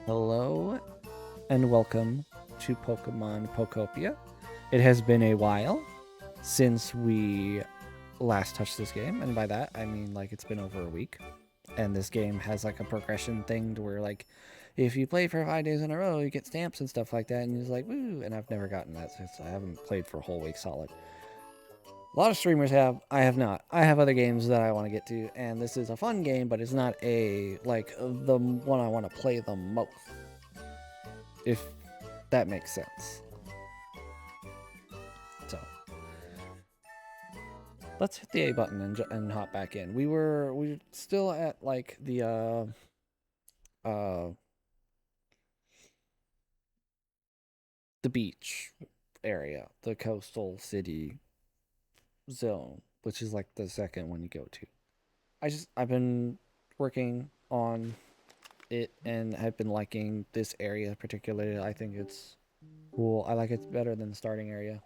Hello and welcome to Pokemon Pokopia. It has been a while since we last touched this game, and by that I mean like it's been over a week. And this game has like a progression thing to where like if you play for 5 days in a row, you get stamps and stuff like that, and it's like woo. And I've never gotten that since I haven't played for a whole week solid. A lot of streamers have. I have not. I have other games that I want to get to, and this is a fun game, but it's not a like the one I want to play the most. If that makes sense. So let's hit the A button and hop back in. We're still at like uh the beach area, the coastal city zone, which is like the second one you go to. I've been working on it and I've been liking this area particularly. I think it's cool. I like it better than the starting area.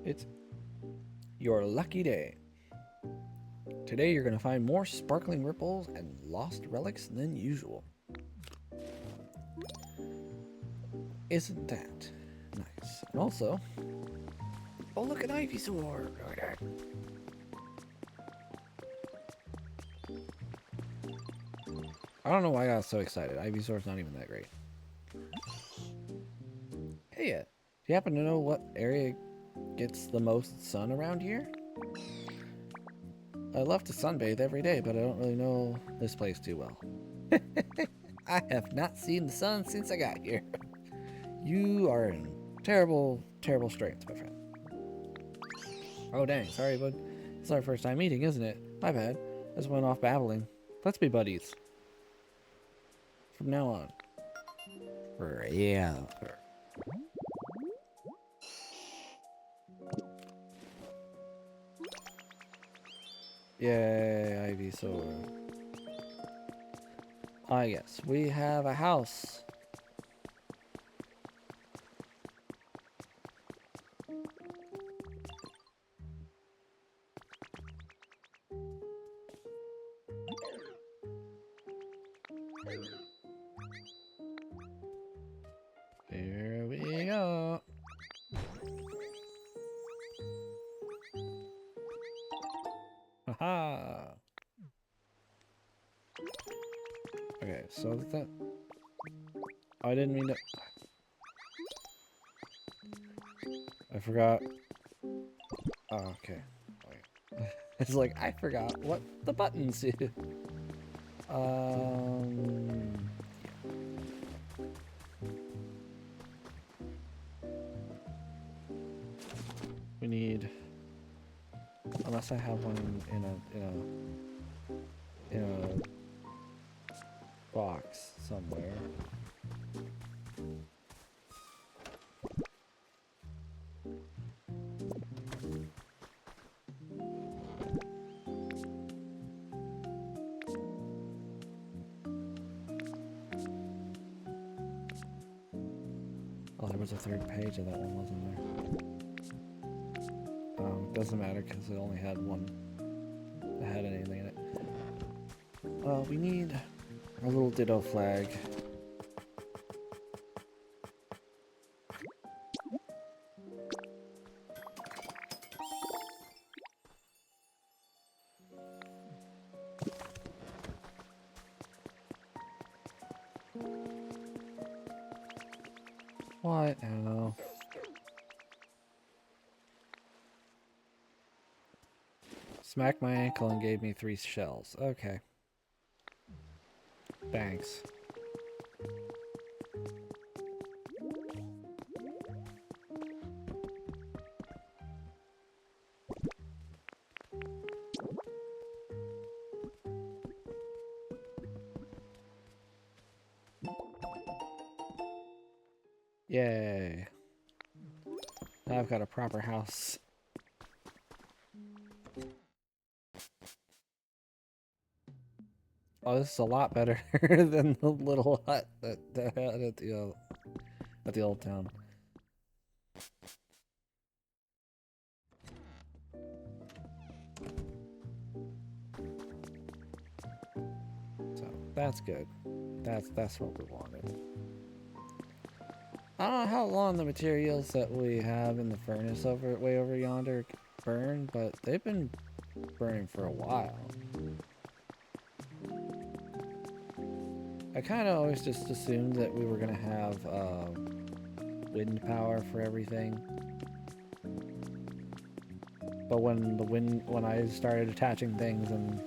It's your lucky day. Today you're going to find more sparkling ripples and lost relics than usual. Isn't that nice? And also, oh look, an Ivysaur! I don't know why I got so excited. Ivysaur's not even that great. Hey, do you happen to know what area gets the most sun around here? I love to sunbathe every day, but I don't really know this place too well. I have not seen the sun since I got here. You are in terrible, terrible straits, my friend. Oh dang, sorry bud. It's our first time meeting, isn't it? My bad. I just went off babbling. Let's be buddies. From now on. Yeah. Yay, Ivysaur. Ah yes, we have a house. Here we go. Haha. Okay, so that. Oh, I didn't mean to. I forgot. Oh, okay. Wait. It's like I forgot what the buttons do. Um. We need. Unless I have one in a box somewhere. Oh, there was a third page of that one, wasn't there? Doesn't matter because it only had one. It had anything in it. We need a little ditto flag. What now? Smacked my ankle and gave me 3 shells. Okay. Thanks. Yay. Now I've got a proper house. Oh, this is a lot better than the little hut that I had at the old town. That's good. That's what we wanted. I don't know how long the materials that we have in the furnace way over yonder burn, but they've been burning for a while. I kind of always just assumed that we were gonna have wind power for everything, but when I started attaching things and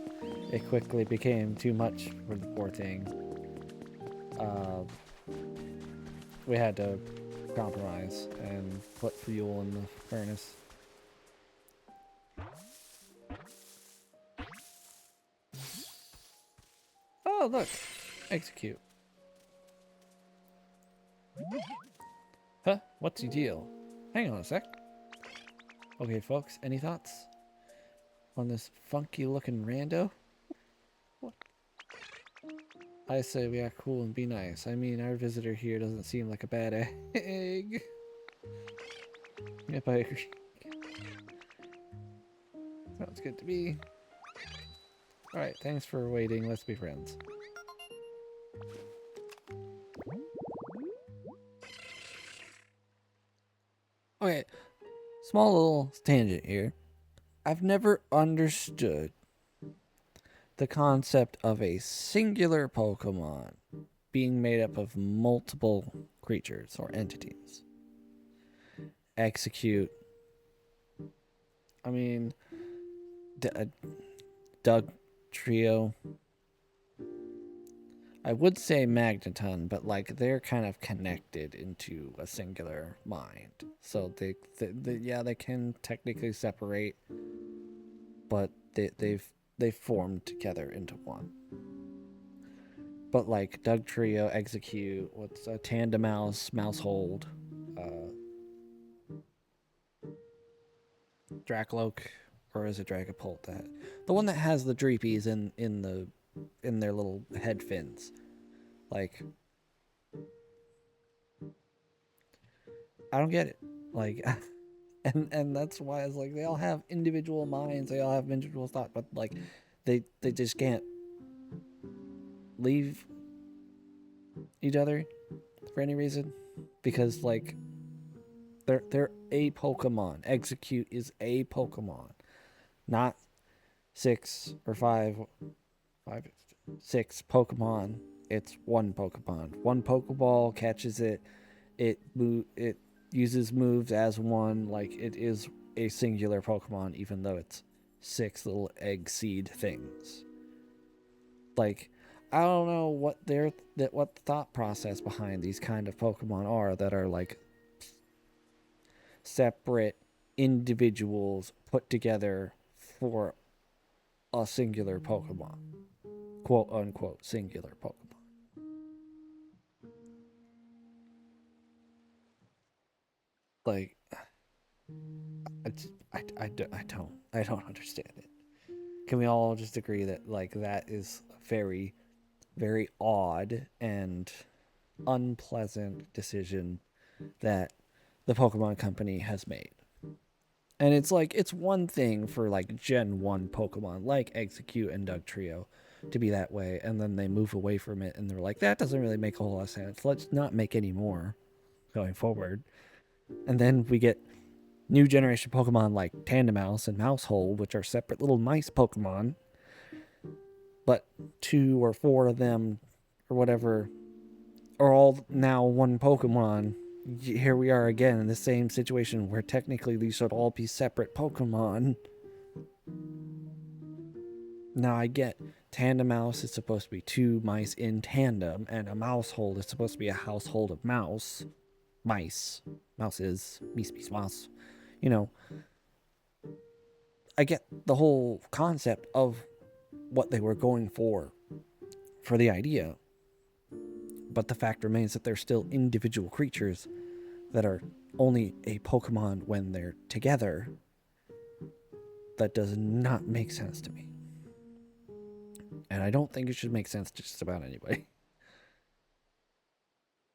it quickly became too much for the poor thing, we had to compromise and put fuel in the furnace. Oh, look! Execute. Huh? What's the deal? Hang on a sec. Okay, folks, any thoughts on this funky looking rando? What? I say we act cool and be nice. I mean, our visitor here doesn't seem like a bad egg. Yep, I agree. Sounds good to me. Alright, thanks for waiting. Let's be friends. Okay, small little tangent here. I've never understood the concept of a singular Pokemon being made up of multiple creatures or entities. Execute. I mean, Doug Trio. I would say Magneton, but like they're kind of connected into a singular mind. So they can technically separate, but they've formed together into one. But like Doug Trio, Execute, what's a Tandemouse, Mousehold, Dracloak, or is it Dragapult? The one that has the Dreepies in their little head fins. Like, I don't get it. Like, and that's why it's like they all have individual minds, they all have individual thoughts, but like they just can't leave each other for any reason, because like they're a Pokemon. Execute is a Pokemon, not 6 or 6 Pokemon. It's one Pokemon. One Pokeball catches it. It uses moves as one. Like, it is a singular Pokemon, even though it's 6 little egg seed things. Like, I don't know what the thought process behind these kind of Pokemon are that are like separate individuals put together for a singular Pokemon. Quote unquote singular Pokemon. Like, I don't understand it. Can we all just agree that like that is a very, very odd and unpleasant decision that the Pokemon Company has made? And it's like, it's one thing for like Gen 1 Pokemon like Execute and Doug Trio to be that way, and then they move away from it and they're like, that doesn't really make a whole lot of sense. Let's not make any more going forward. And then we get new generation Pokemon like Tandemouse and Mousehold, which are separate little mice Pokemon, but 2 or 4 of them or whatever are all now one Pokemon. Here we are again in the same situation where technically these should all be separate Pokemon. Now I get Tandemouse is supposed to be 2 mice in tandem, and a Mousehold is supposed to be a household of mice. Mouses. Mouse. You know, I get the whole concept of what they were going for the idea. But the fact remains that they're still individual creatures that are only a Pokemon when they're together. That does not make sense to me. And I don't think it should make sense to just about anybody.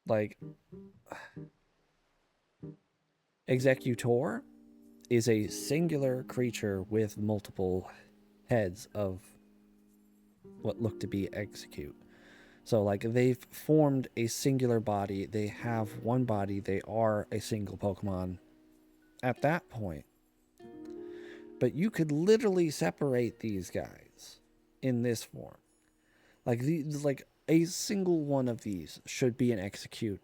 Like, Executor is a singular creature with multiple heads of what look to be Execute. So like they've formed a singular body. They have one body. They are a single Pokemon at that point. But you could literally separate these guys in this form. Like a single one of these should be an Execute.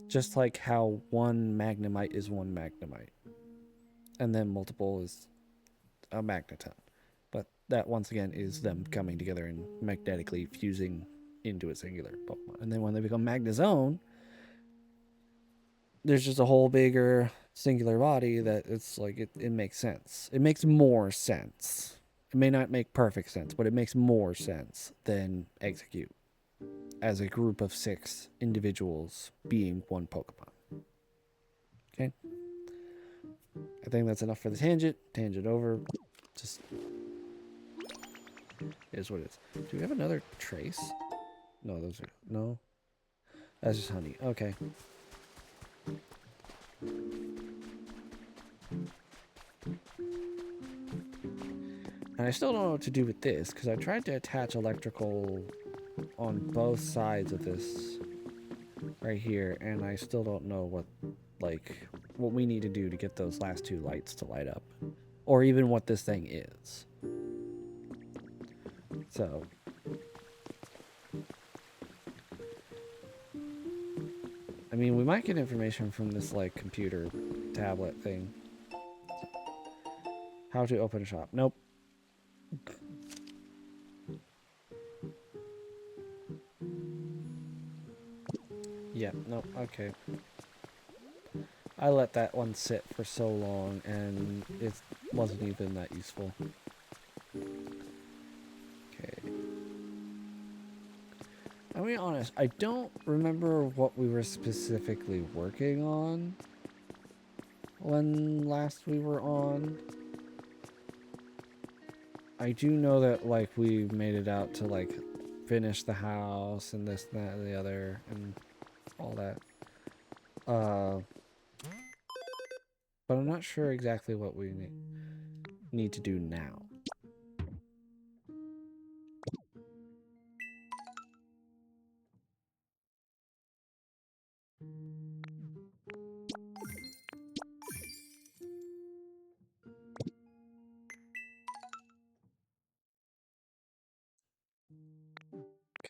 Just like how one Magnemite is one Magnemite. And then multiple is a Magneton. But that, once again, is them coming together and magnetically fusing into a singular Pokemon. And then when they become Magnezone, there's just a whole bigger singular body that it's like it makes sense. It makes more sense. It may not make perfect sense, but it makes more sense than Execute as a group of 6 individuals being one Pokemon. Okay? I think that's enough for the tangent. Tangent over. Just is what it is. Do we have another trace? No, those are... No? That's just honey. Okay. And I still don't know what to do with this, because I tried to attach electrical on both sides of this right here, and I still don't know what we need to do to get those last 2 lights to light up. Or even what this thing is. So... I mean, we might get information from this, like, computer tablet thing. How to open a shop. Nope. Yeah, nope, okay. I let that one sit for so long, and it wasn't even that useful. Okay. I'll be honest, I don't remember what we were specifically working on when last we were on. I do know that, like, we made it out to, like, finish the house and this, that, and the other, and all that. But I'm not sure exactly what we need to do now.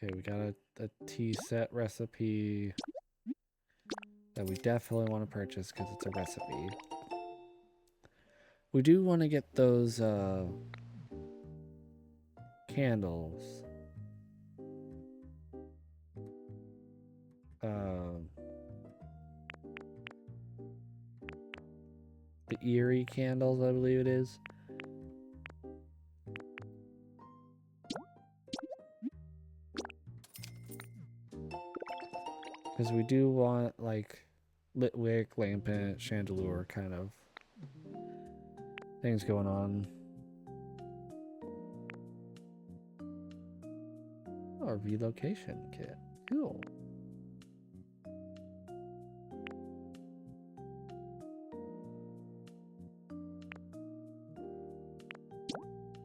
Okay, we got a tea set recipe that we definitely want to purchase because it's a recipe. We do want to get those candles. The eerie candles, I believe it is. Because we do want, like, lit wick, lampent, chandelier kind of things going on. Oh, a relocation kit. Cool.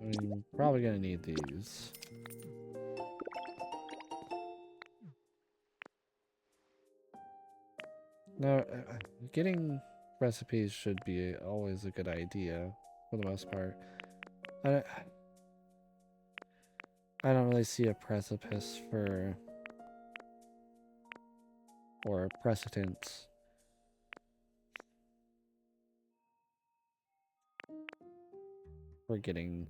I mean, probably gonna need these. No, getting recipes should be always a good idea for the most part. I don't really see a precipice for or a precedence for getting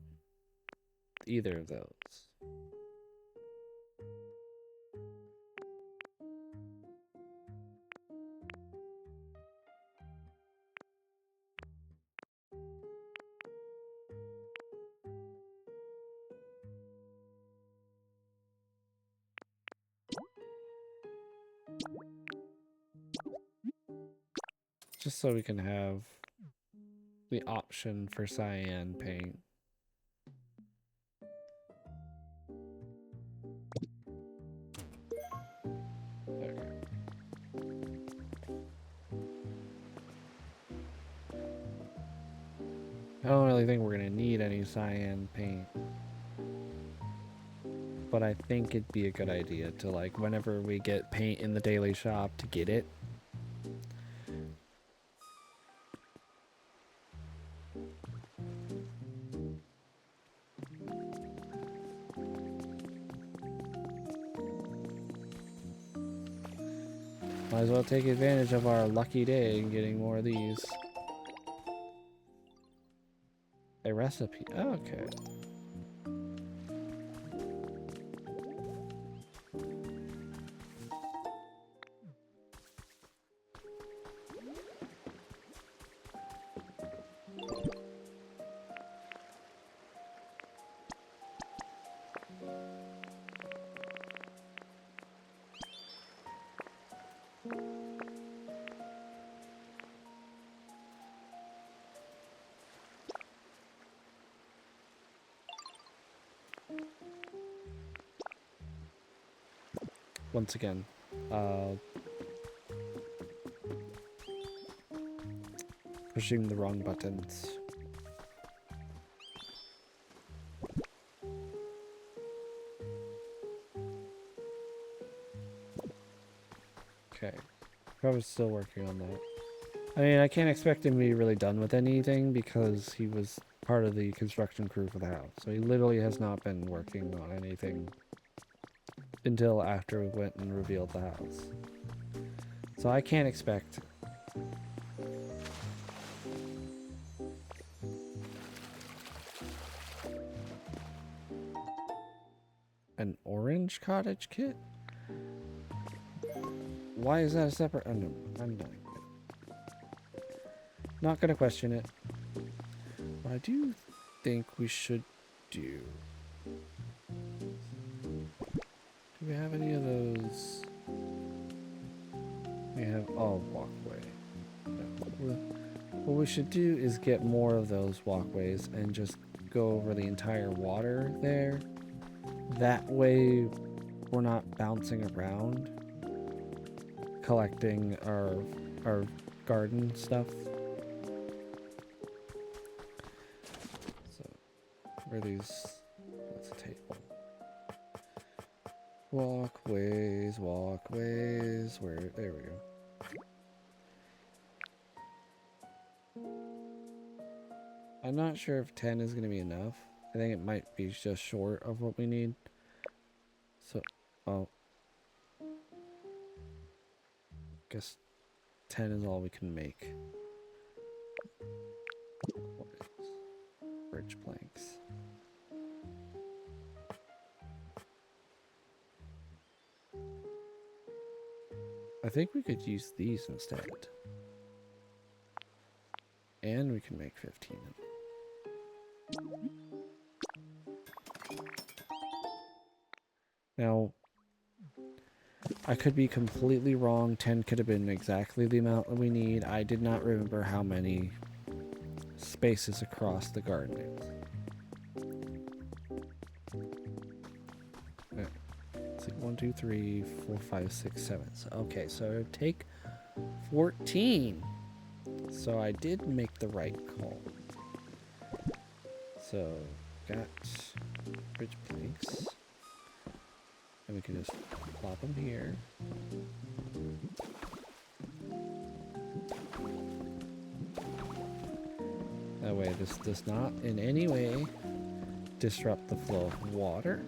either of those. Just so we can have the option for cyan paint. Okay. I don't really think we're gonna need any cyan paint. but I think it'd be a good idea to, like, whenever we get paint in the daily shop, to get it. Might as well take advantage of our lucky day and getting more of these. A recipe. Oh, okay. Once again, pushing the wrong buttons. Okay. Probably still working on that. I mean, I can't expect him to be really done with anything because he was part of the construction crew for the house. So he literally has not been working on anything until after we went and revealed the house. So I can't expect an orange cottage kit? Why is that a separate? Oh, no, I'm done. Not gonna question it. What I do think we should do. Do we have any of those? We have walkway. No. What we should do is get more of those walkways and just go over the entire water there. That way we're not bouncing around collecting our garden stuff. So where these, that's a table. Walkways, where, there we go. I'm not sure if 10 is going to be enough. I think it might be just short of what we need. So, guess 10 is all we can make. Bridge planks. I think we could use these instead. And we can make 15 of them. Now, I could be completely wrong. 10 could have been exactly the amount that we need. I did not remember how many spaces across the garden is. It's like 1, 2, 3, 4, 5, 6, 7. So, okay, so it would take 14. So I did make the right call. So, got bridge planks. And we can just plop them here. That way this does not in any way disrupt the flow of water.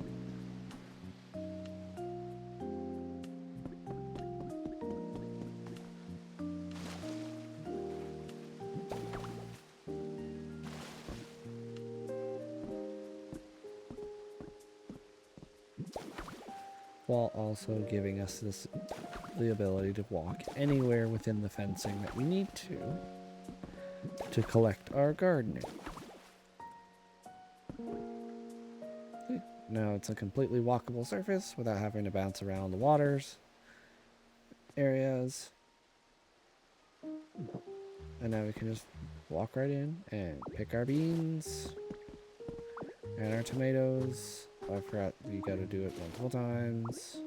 While also giving us the ability to walk anywhere within the fencing that we need to collect our gardening. Now it's a completely walkable surface without having to bounce around the waters areas. And now we can just walk right in and pick our beans and our tomatoes. I forgot you gotta do it multiple times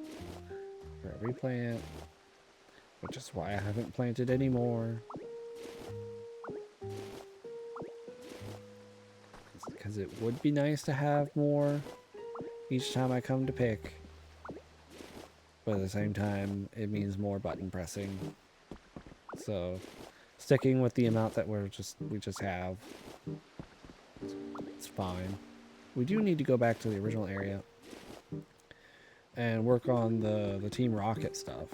for every plant, which is why I haven't planted any more. Because it would be nice to have more, each time I come to pick. But at the same time, it means more button pressing. So, sticking with the amount that we just have, it's fine. We do need to go back to the original area and work on the Team Rocket stuff.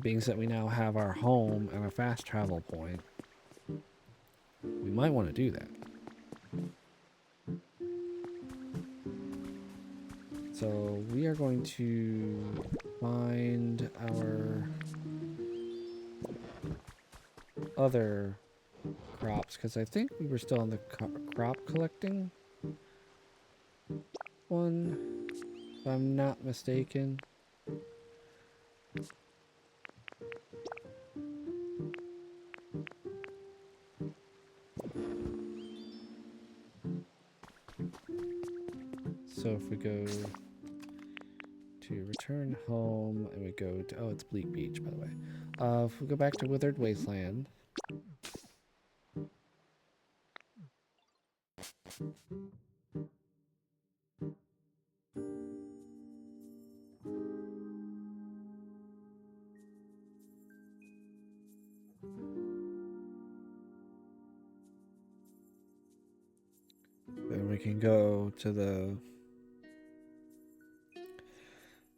Being that we now have our home and a fast travel point, we might want to do that. So we are going to find our other crops, because I think we were still on the crop collecting one, if I'm not mistaken. So if we go to return home and we go to, oh, it's Bleak Beach, by the way. If we go back to Withered Wasteland, then we can go to the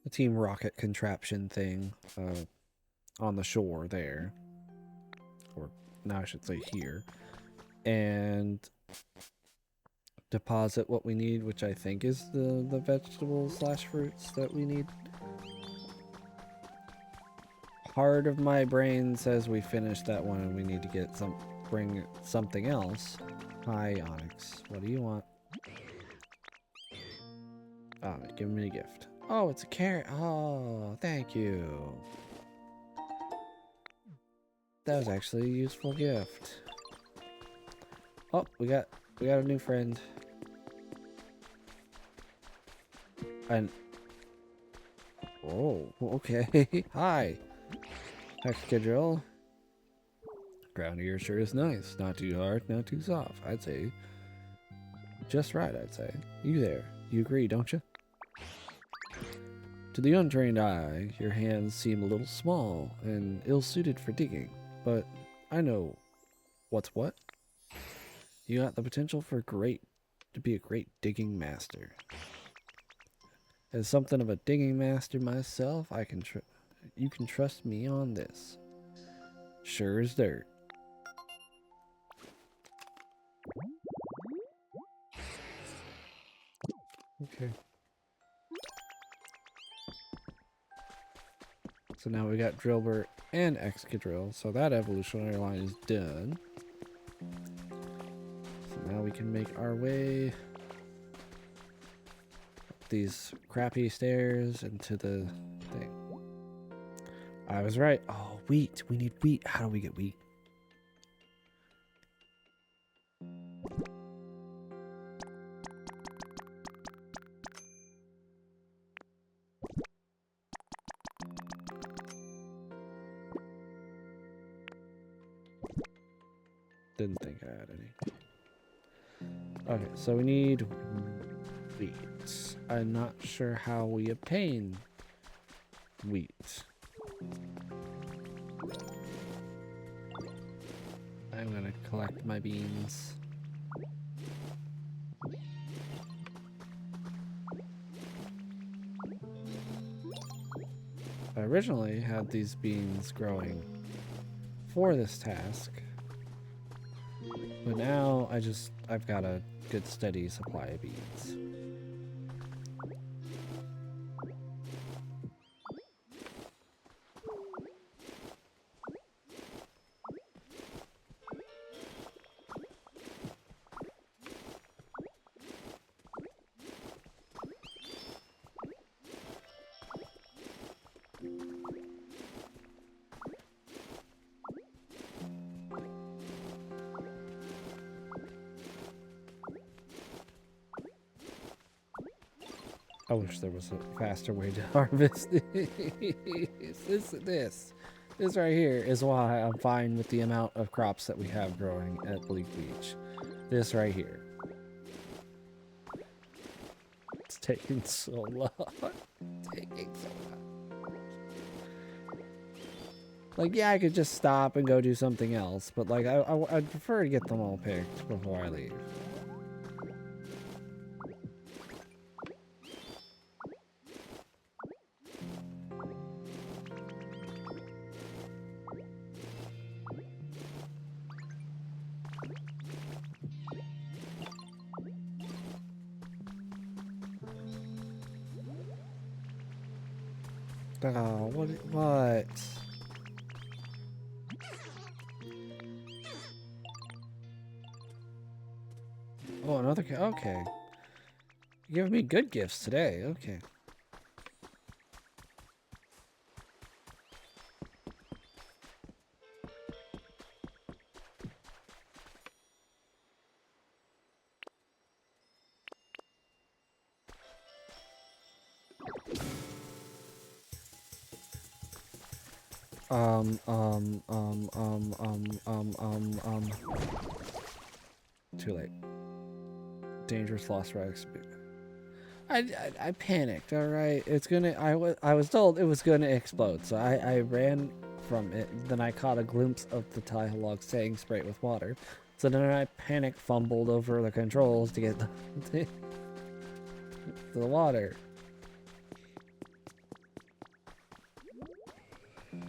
Team Rocket contraption thing on the shore there, or now I should say here, and deposit what we need, which I think is the vegetables / fruits that we need. Part of my brain says we finished that one and we need to bring something else. Hi, Onyx. What do you want? Oh, give me a gift. Oh, it's a carrot. Oh, thank you. That was actually a useful gift. Oh, we got a new friend. And oh, okay. Hi. Hexadrill. Ground here sure is nice. Not too hard, not too soft. I'd say just right, I'd say. You there. You agree, don't you? To the untrained eye, your hands seem a little small and ill-suited for digging, but I know what's what. You got the potential to be a great digging master. As something of a digging master myself, you can trust me on this. Sure as dirt. Okay. So now we got Drillbert and Excadrill, so that evolutionary line is done. So now we can make our way up these crappy stairs into the thing. I was right. Oh, wheat. We need wheat. How do we get wheat? Didn't think I had any. Okay, so we need wheat. I'm not sure how we obtain wheat. I'm gonna collect my beans. I originally had these beans growing for this task, but now I've got a good steady supply of beans. I wish there was a faster way to harvest this. This right here is why I'm fine with the amount of crops that we have growing at Bleak Beach. This right here. It's taking so long. Taking so long. Like, yeah, I could just stop and go do something else, but like, I'd prefer to get them all picked before I leave. Oh, what? Oh, another okay. You're giving me good gifts today. Okay. Too late. Dangerous lost relics. I panicked. All right, it's gonna. I was told it was gonna explode, so I ran from it. Then I caught a glimpse of the dialogue saying "spray it with water." So then I panicked, fumbled over the controls to get the water.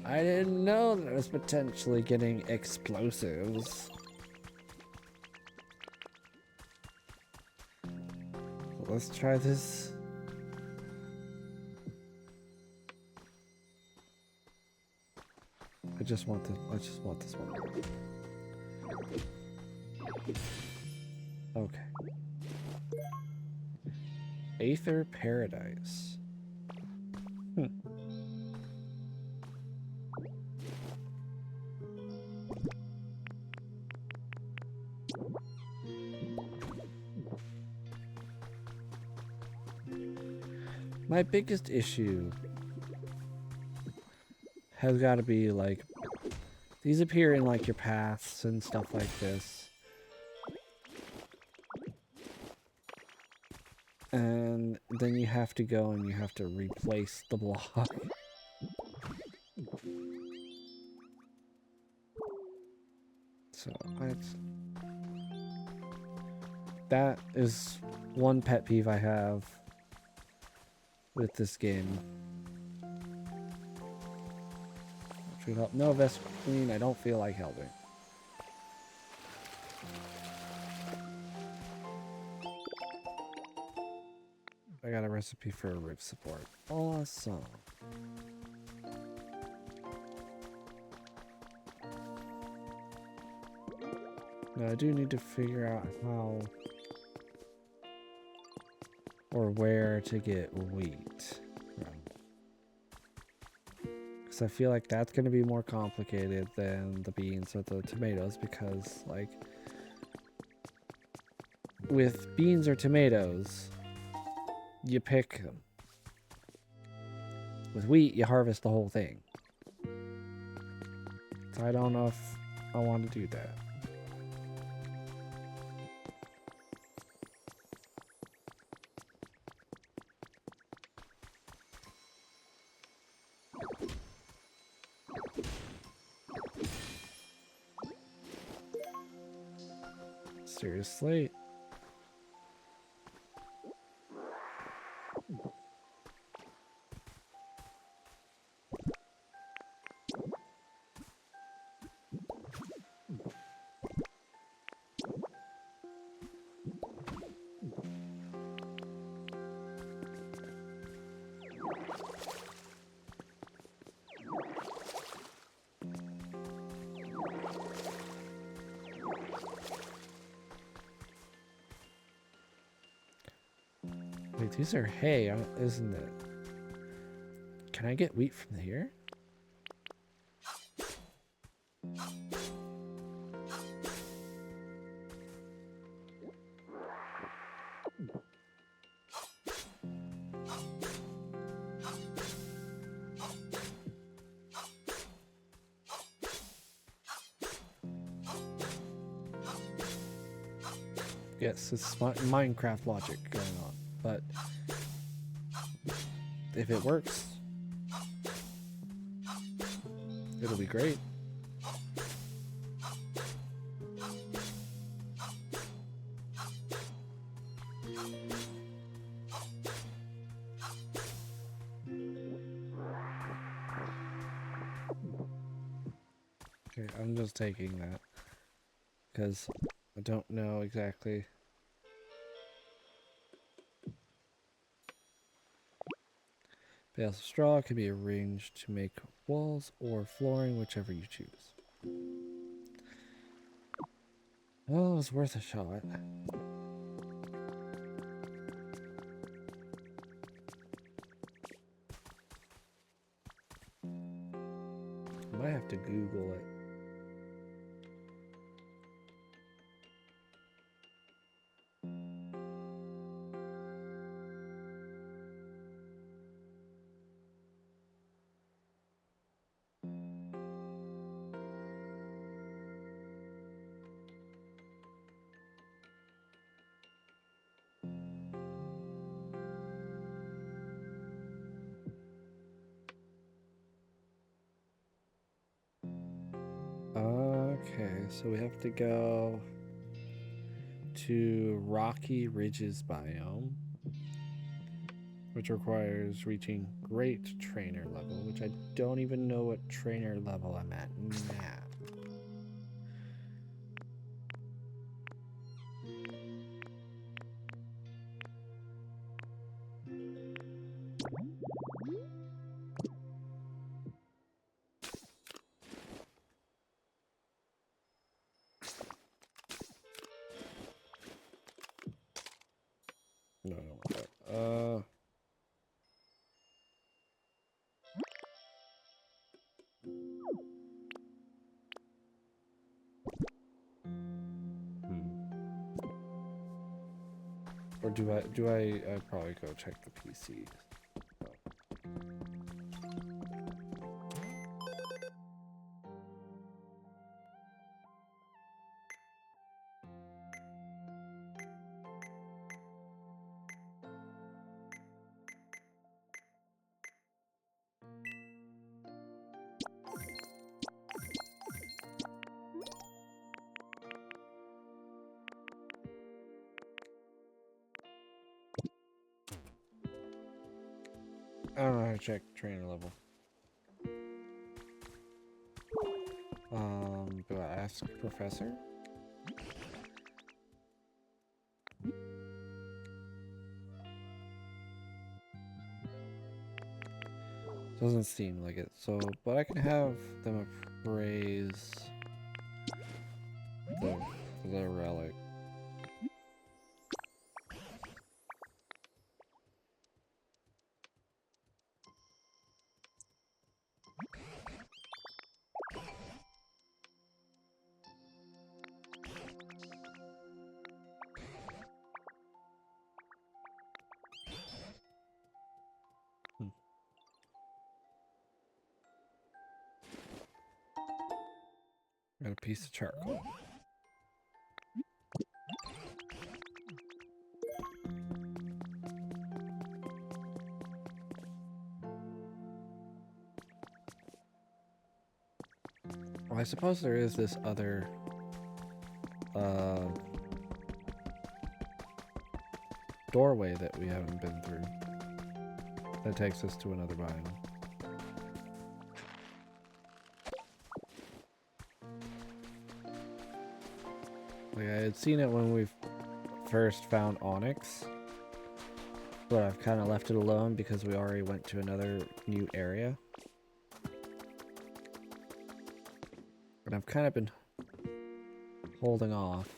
I didn't know that it was potentially getting explosives. Let's try this. I just want this one. Okay. Aether Paradise. My biggest issue has got to be like these appear in like your paths and stuff like this. And then you have to go and you have to replace the block. So that is one pet peeve I have with this game. Should help. No, Vest Queen, I don't feel like helping. I got a recipe for a rib support. Awesome. Now I do need to figure out how or where to get wheat. Because I feel like that's going to be more complicated than the beans or the tomatoes, because like with beans or tomatoes, you pick them. With wheat, you harvest the whole thing. So I don't know if I want to do that. Seriously? Wait, these are hay, isn't it? Can I get wheat from here? Yes, it's Minecraft logic going on, but if it works, it'll be great. Okay, I'm just taking that because I don't know exactly. Bales of straw can be arranged to make walls or flooring, whichever you choose. Well, it was worth a shot. I might have to Google it. Okay, so we have to go to Rocky Ridges biome, which requires reaching Great Trainer level, which I don't even know what trainer level I'm at now. No, I don't want that. Or do I probably go check the PCs. I don't know how to check trainer level. Do I ask Professor? Doesn't seem like it. So, but I can have them appraise the relic. Got a piece of charcoal. Well, I suppose there is this other doorway that we haven't been through that takes us to another biome. Like, I had seen it when we first found Onyx, but I've kind of left it alone because we already went to another new area. And I've kind of been holding off.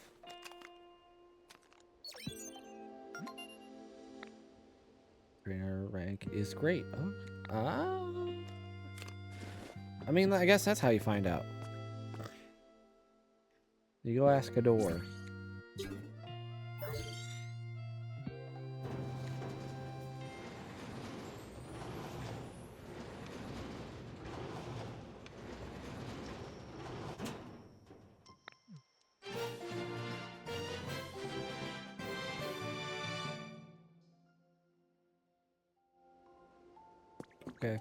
Trainer rank is great. Oh. I mean, I guess that's how you find out. You go ask a door. Okay.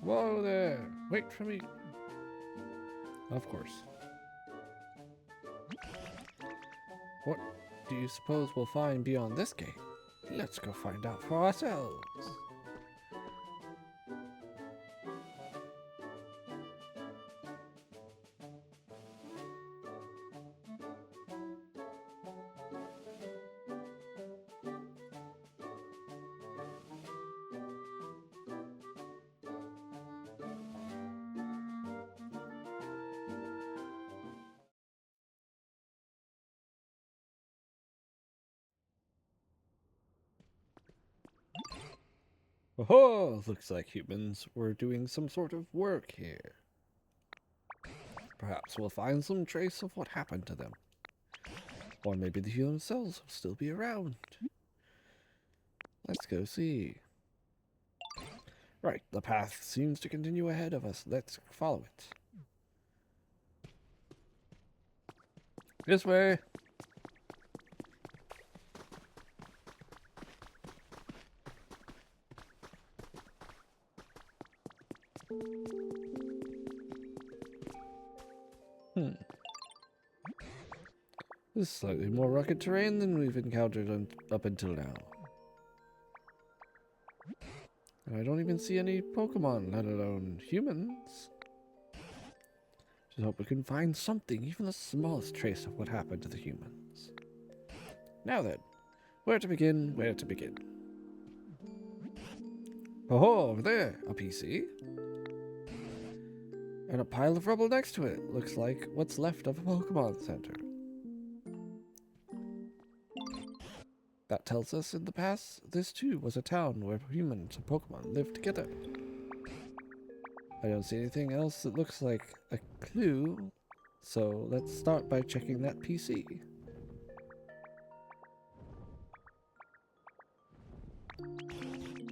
Whoa there! Wait for me. Of course. What do you suppose we'll find beyond this gate? Let's go find out for ourselves. Oh, looks like humans were doing some sort of work here. Perhaps we'll find some trace of what happened to them. Or maybe the human cells will still be around. Let's go see. Right, the path seems to continue ahead of us. Let's follow it. This way. This is slightly more rugged terrain than we've encountered up until now. And I don't even see any Pokemon, let alone humans. Just hope we can find something, even the smallest trace of what happened to the humans. Now then, where to begin, where to begin? Oh, over there, a PC. And a pile of rubble next to it. Looks like what's left of a Pokemon Center. That tells us in the past, this too was a town where humans and Pokemon lived together. I don't see anything else that looks like a clue, so let's start by checking that PC.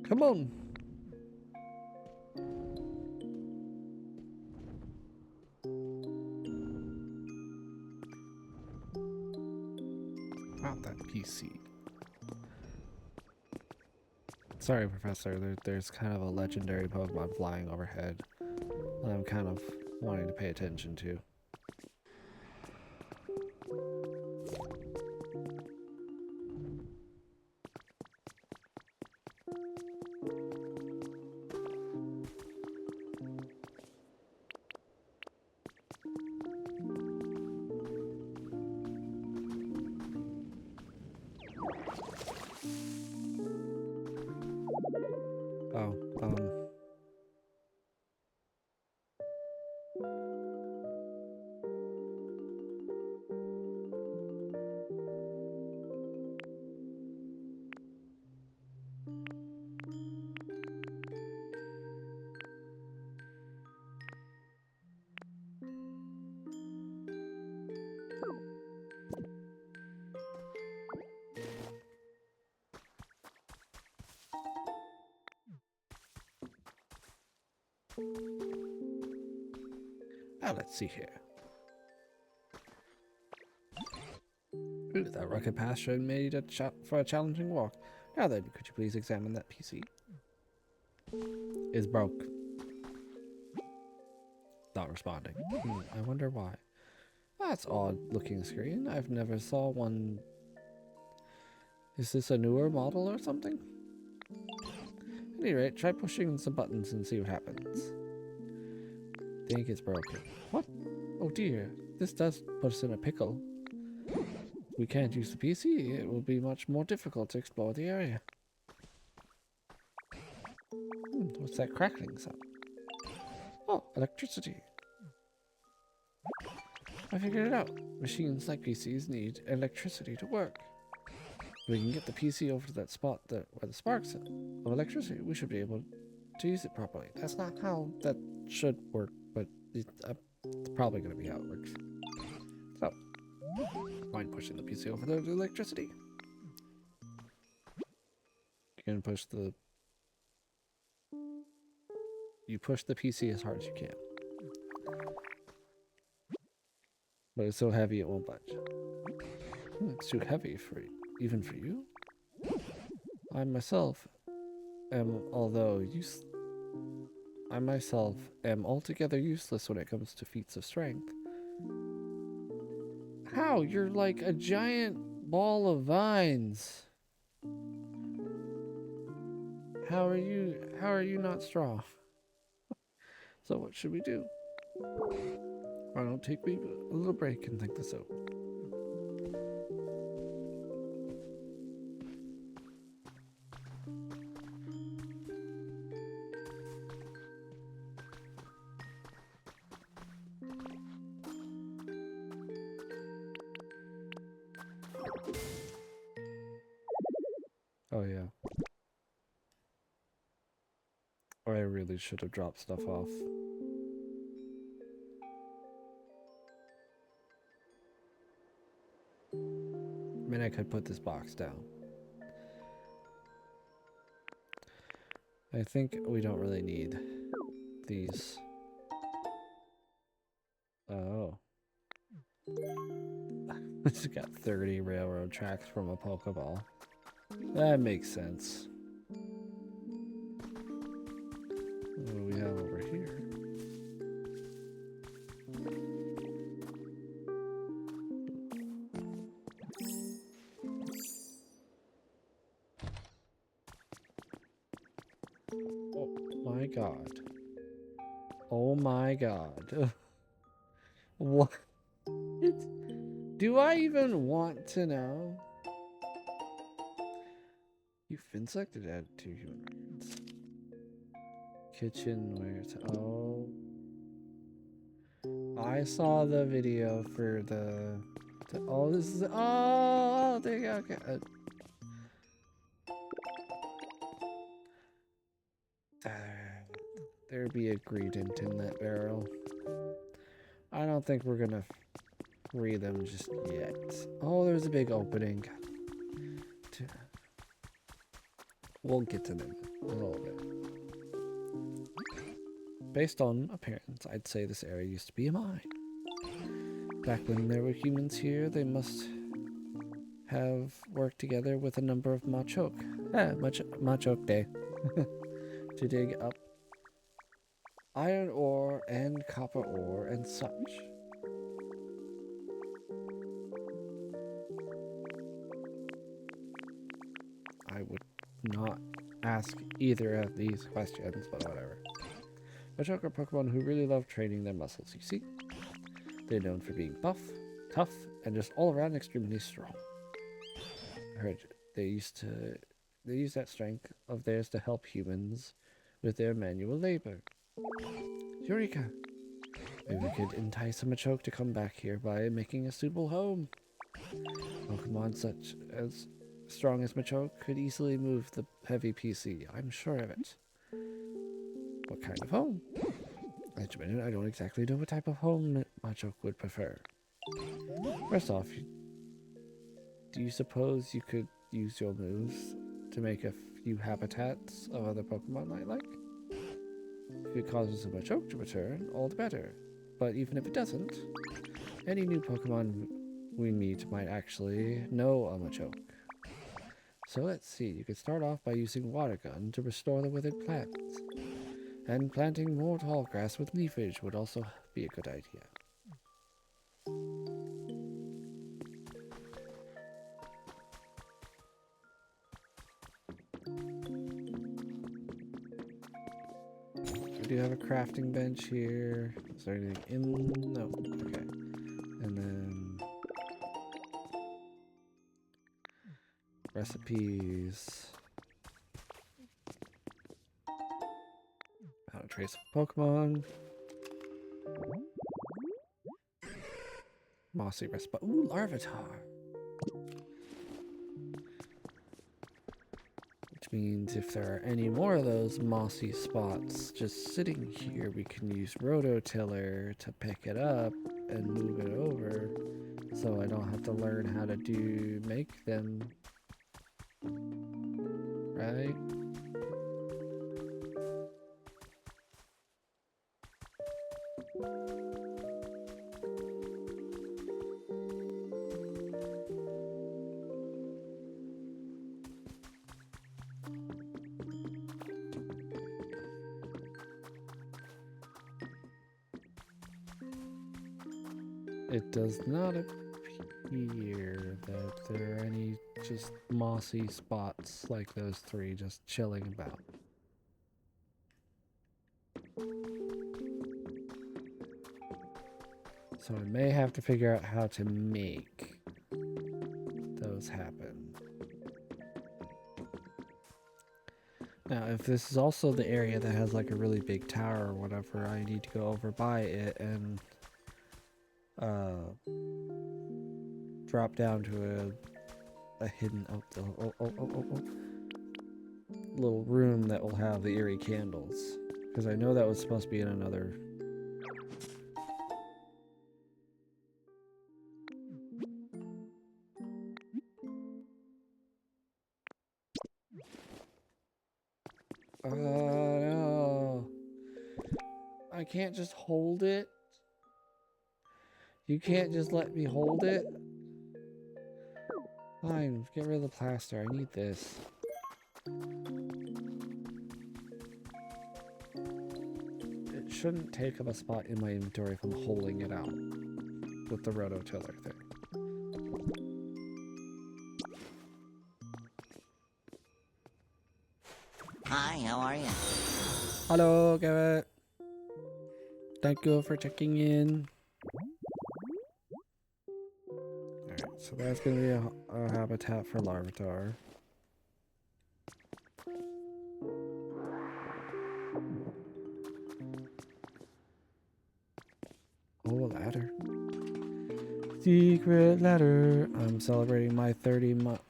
Come on! About that PC. Sorry, Professor, there's kind of a legendary Pokemon flying overhead that I'm kind of wanting to pay attention to. Oh, now let's see here. Ooh, that rugged path showed made for a challenging walk. Now then, could you please examine that PC? Is broke. Not responding. I wonder why. That's odd looking screen. I've never saw one. Is this a newer model or something? At any rate, try pushing some buttons and see what happens. Think it's broken. What? Oh dear. This does put us in a pickle. If we can't use the PC, it will be much more difficult to explore the area. What's that crackling sound? Oh, electricity. I figured it out. Machines like PCs need electricity to work. If we can get the PC over to that spot where the sparks of electricity, we should be able to use it properly. That's not how that should work, but it's probably going to be how it works. So, mind pushing the PC over there to electricity? You can push the You push the PC as hard as you can. But it's so heavy it won't budge. It's too heavy for even for you. I myself am altogether useless when it comes to feats of strength. How? You're like a giant ball of vines. How are you not strong? So what should we do? Why don't take me a little break and think this over? Oh yeah. Or I really should have dropped stuff off. I mean, I could put this box down. I think we don't really need these. Oh. It's got 30 railroad tracks from a Pokeball. That makes sense. What do we have over here? Oh my god. Oh my god. What? Do I even want to know? You've been selected to add 2 human records. Kitchenware. Oh. I saw the video for the oh, this is. Oh, there you go. Okay. There'd be a gradient in that barrel. I don't think we're gonna free them just yet. Oh, there's a big opening. We'll get to them a little bit. Based on appearance, I'd say this area used to be a mine. Back when there were humans here, they must have worked together with a number of Machoke. Machoke Day. To dig up iron ore and copper ore and such. I would not ask either of these questions, but whatever. Machoke are Pokemon who really love training their muscles, you see? They're known for being buff, tough, and just all around extremely strong. I heard they use that strength of theirs to help humans with their manual labor. Eureka! Maybe we could entice a Machoke to come back here by making a suitable home. Pokemon such as strong as Machoke could easily move the heavy PC, I'm sure of it. What kind of home? Wait a minute, I don't exactly know what type of home Machoke would prefer. First off, do you suppose you could use your moves to make a few habitats of other Pokemon might like? If it causes a Machoke to return, all the better. But even if it doesn't, any new Pokemon we meet might actually know a Machoke. So let's see, you could start off by using Water Gun to restore the withered plants. And planting more tall grass with leafage would also be a good idea. We do have a crafting bench here. Is there anything in? No. Okay. And then recipes. How to trace a Pokemon. Mossy recipe. Ooh, Larvitar. Which means if there are any more of those mossy spots just sitting here, we can use Rototiller to pick it up and move it over, so I don't have to learn how to make them. Right? It does not appear that there are any just mossy spots like those three just chilling about. So I may have to figure out how to make those happen. Now, if this is also the area that has like a really big tower or whatever, I need to go over by it and drop down to a hidden little room that will have the eerie candles, because I know that was supposed to be in another. No. I can't just hold it. You can't just let me hold it. Fine, get rid of the plaster. I need this. It shouldn't take up a spot in my inventory if I'm holding it out with the rototiller thing. Hi, how are you? Hello, Garrett. Thank you for checking in. Alright, so that's going to be a habitat for Larvitar. Oh, a ladder. Secret ladder. I'm celebrating my 30-month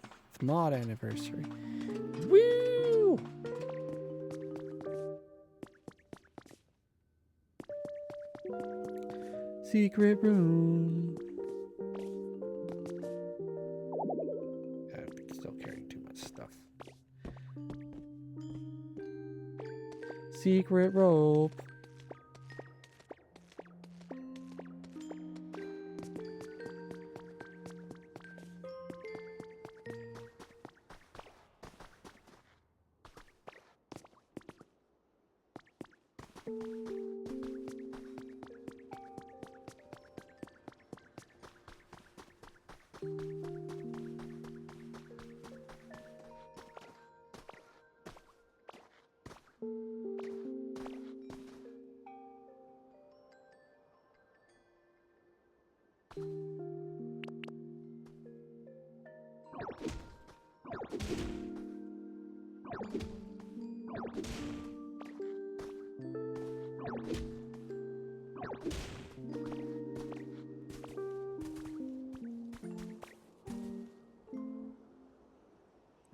mod anniversary. Woo! Secret room. I'm still carrying too much stuff. Secret rope.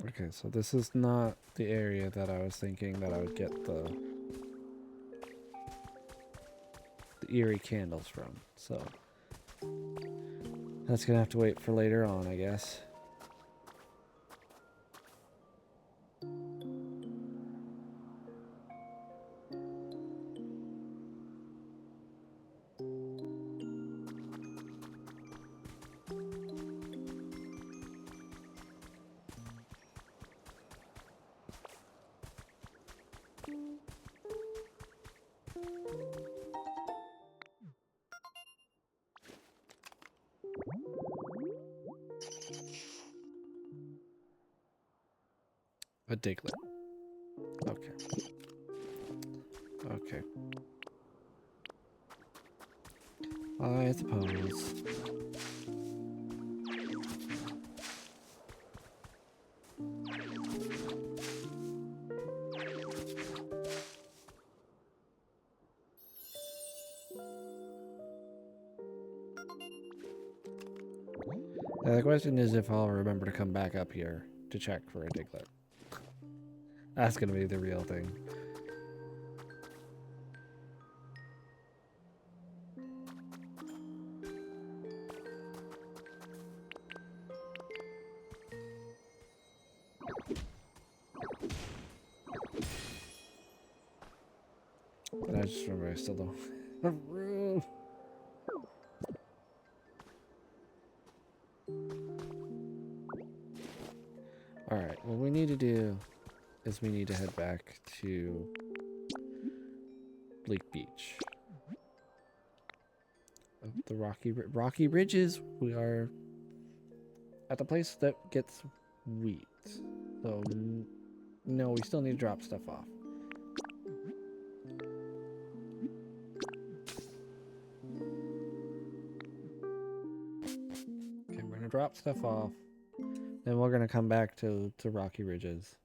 Okay, so this is not the area that I was thinking that I would get the eerie candles from, so that's gonna have to wait for later on, I guess. A diglet. Okay. Okay. I suppose. The question is if I'll remember to come back up here to check for a diglet. That's gonna be the real thing. But I just remember I still don't Rude. Alright, what we need to do is we need to head back to Bleak Beach. The rocky ridges. We are at the place that gets wheat. So no, we still need to drop stuff off. Okay, we're gonna drop stuff off. Then we're gonna come back to Rocky Ridges.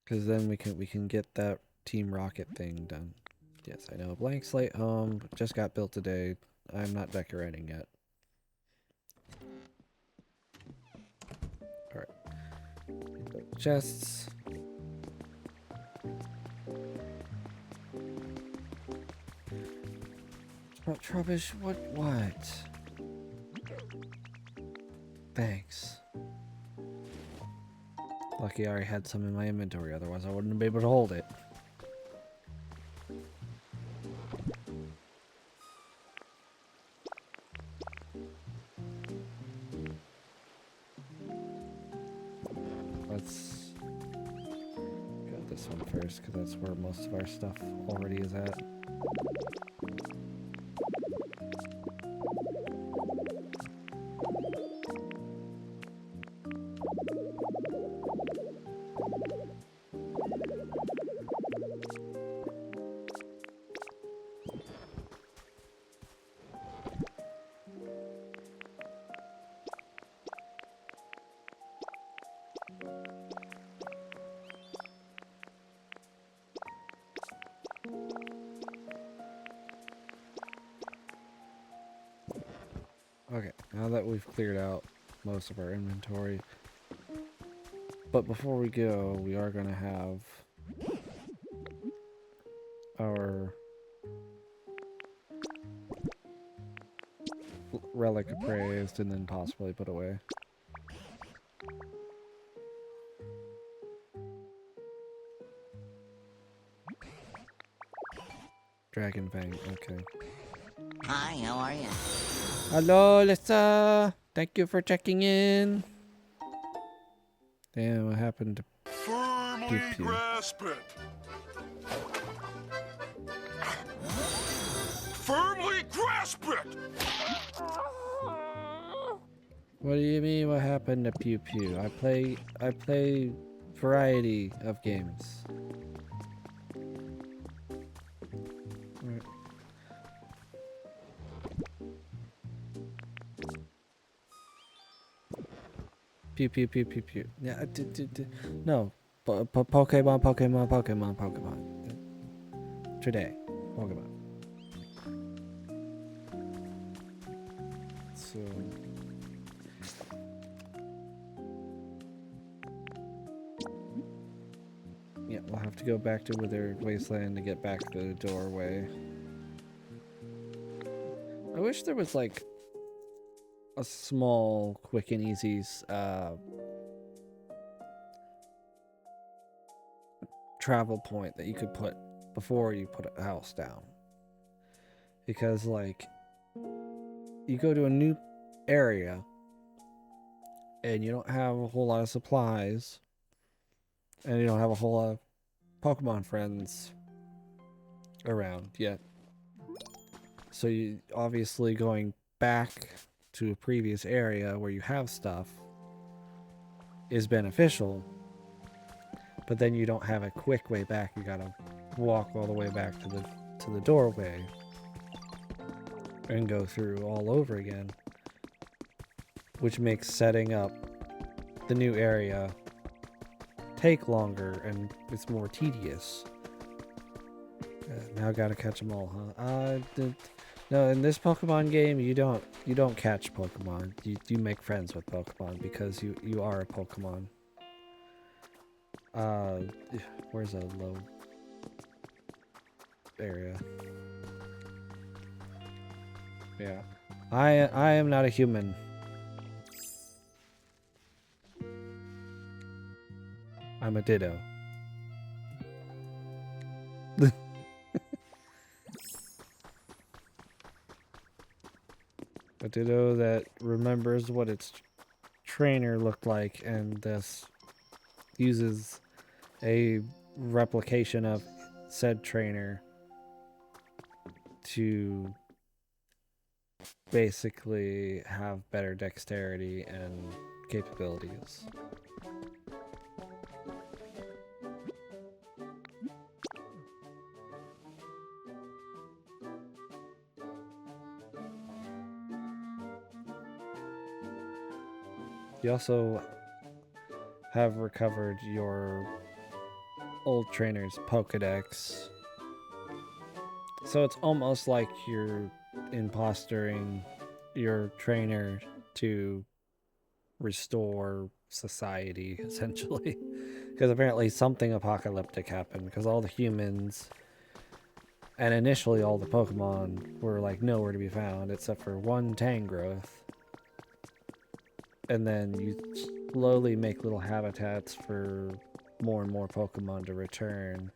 Because then we can get that Team Rocket thing done. Yes, I know. Blank slate home just got built today. I'm not decorating yet. All right. Chests. Trubbish. What? Thanks. Lucky I already had some in my inventory, otherwise I wouldn't be able to hold it. Let's go this one first, because that's where most of our stuff already is at. Okay, now that we've cleared out most of our inventory, but before we go, we are going to have our relic appraised and then possibly put away. Dragon Fang, okay. Hi, how are you? Hello, Lisa. Thank you for checking in. Damn, what happened to Firmly Pew? grasp it. Firmly grasp it. What do you mean? What happened to Pew Pew? I play variety of games. Right. Pew pew pew pew pew. Yeah, no. Pokemon. Today, Pokemon. So. Yeah, we'll have to go back to Withered Wasteland to get back to the doorway. I wish there was like a small, quick and easy travel point that you could put before you put a house down. Because like you go to a new area and you don't have a whole lot of supplies and you don't have a whole lot of Pokemon friends around yet. So you obviously going back to a previous area where you have stuff is beneficial, but then you don't have a quick way back. You gotta walk all the way back to the doorway and go through all over again, which makes setting up the new area take longer and it's more tedious. Now I gotta catch them all, huh? No, in this Pokemon game, you don't catch Pokemon. You make friends with Pokemon because you are a Pokemon. Where's a low area? Yeah. I am not a human. I'm a ditto. A ditto that remembers what its trainer looked like and thus uses a replication of said trainer to basically have better dexterity and capabilities. You also have recovered your old trainer's Pokedex. So it's almost like you're impostering your trainer to restore society, essentially. Because apparently something apocalyptic happened, because all the humans and initially all the Pokemon were like nowhere to be found except for one Tangrowth. And then you slowly make little habitats for more and more Pokemon to return.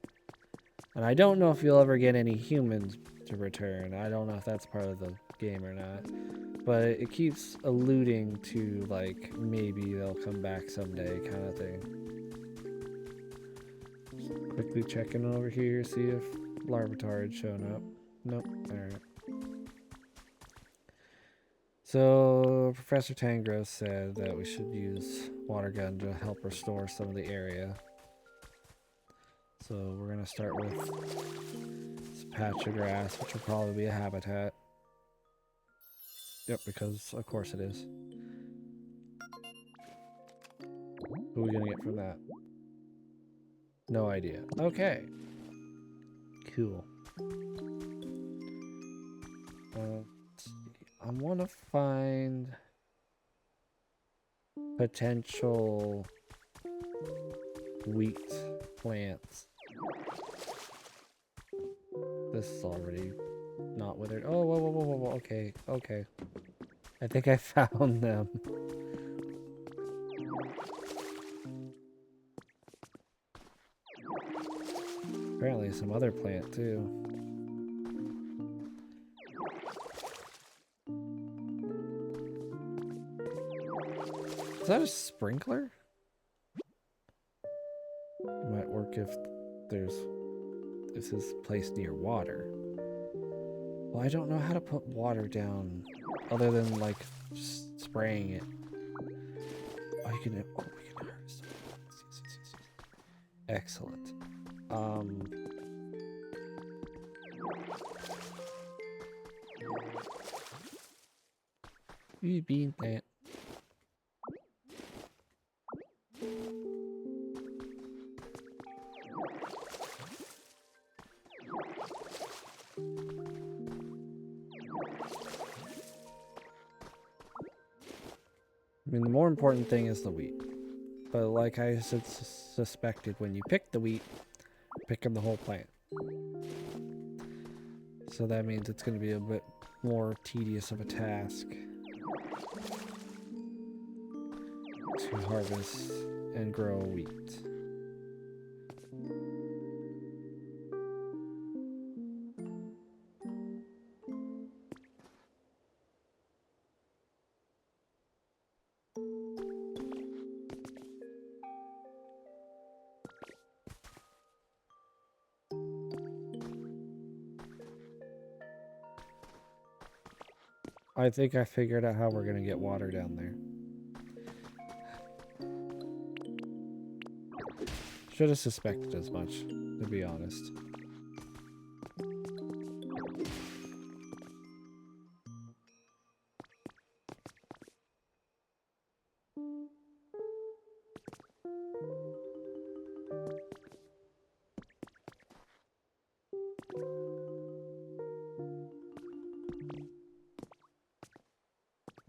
And I don't know if you'll ever get any humans to return. I don't know if that's part of the game or not. But it keeps alluding to, like, maybe they'll come back someday kind of thing. Just quickly checking over here, see if Larvitar had shown up. Nope. Alright. So, Professor Tangrowth said that we should use Water Gun to help restore some of the area. So, we're going to start with this patch of grass, which will probably be a habitat. Yep, because of course it is. Who are we going to get from that? No idea. Okay. Cool. Let's see. I want to find potential wheat plants. This is already not withered. Oh, whoa, whoa, whoa, whoa, whoa. Okay, okay. I think I found them. Apparently some other plant too. Is that a sprinkler? It might work if this is placed near water. Well, I don't know how to put water down other than like just spraying it. Oh, we can harvest. Yes. Excellent. Bean plant. I mean, the more important thing is the wheat. But like I suspected, when you pick the wheat, pick up the whole plant. So that means it's going to be a bit more tedious of a task to harvest and grow wheat. I think I figured out how we're going to get water down there. Should have suspected as much, to be honest.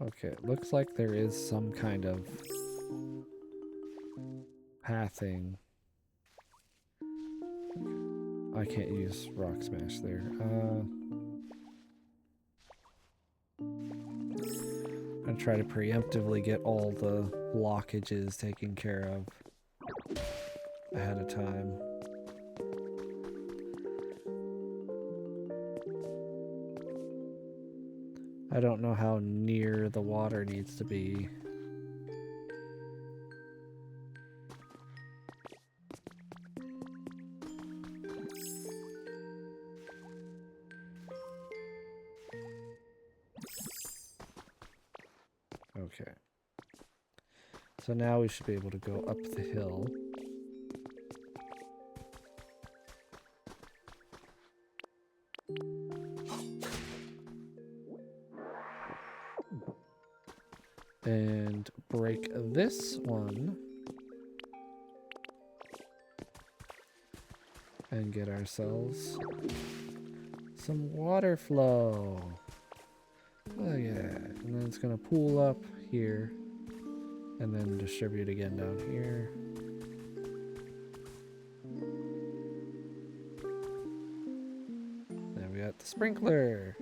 Okay, it looks like there is some kind of pathing. I can't use Rock Smash there. gonna try to preemptively get all the blockages taken care of ahead of time. I don't know how near the water needs to be. Okay. So now we should be able to go up the hill. And break this one. And get ourselves some water flow. Oh yeah. And then it's gonna pool up here. And then distribute again down here. Then we got the sprinkler.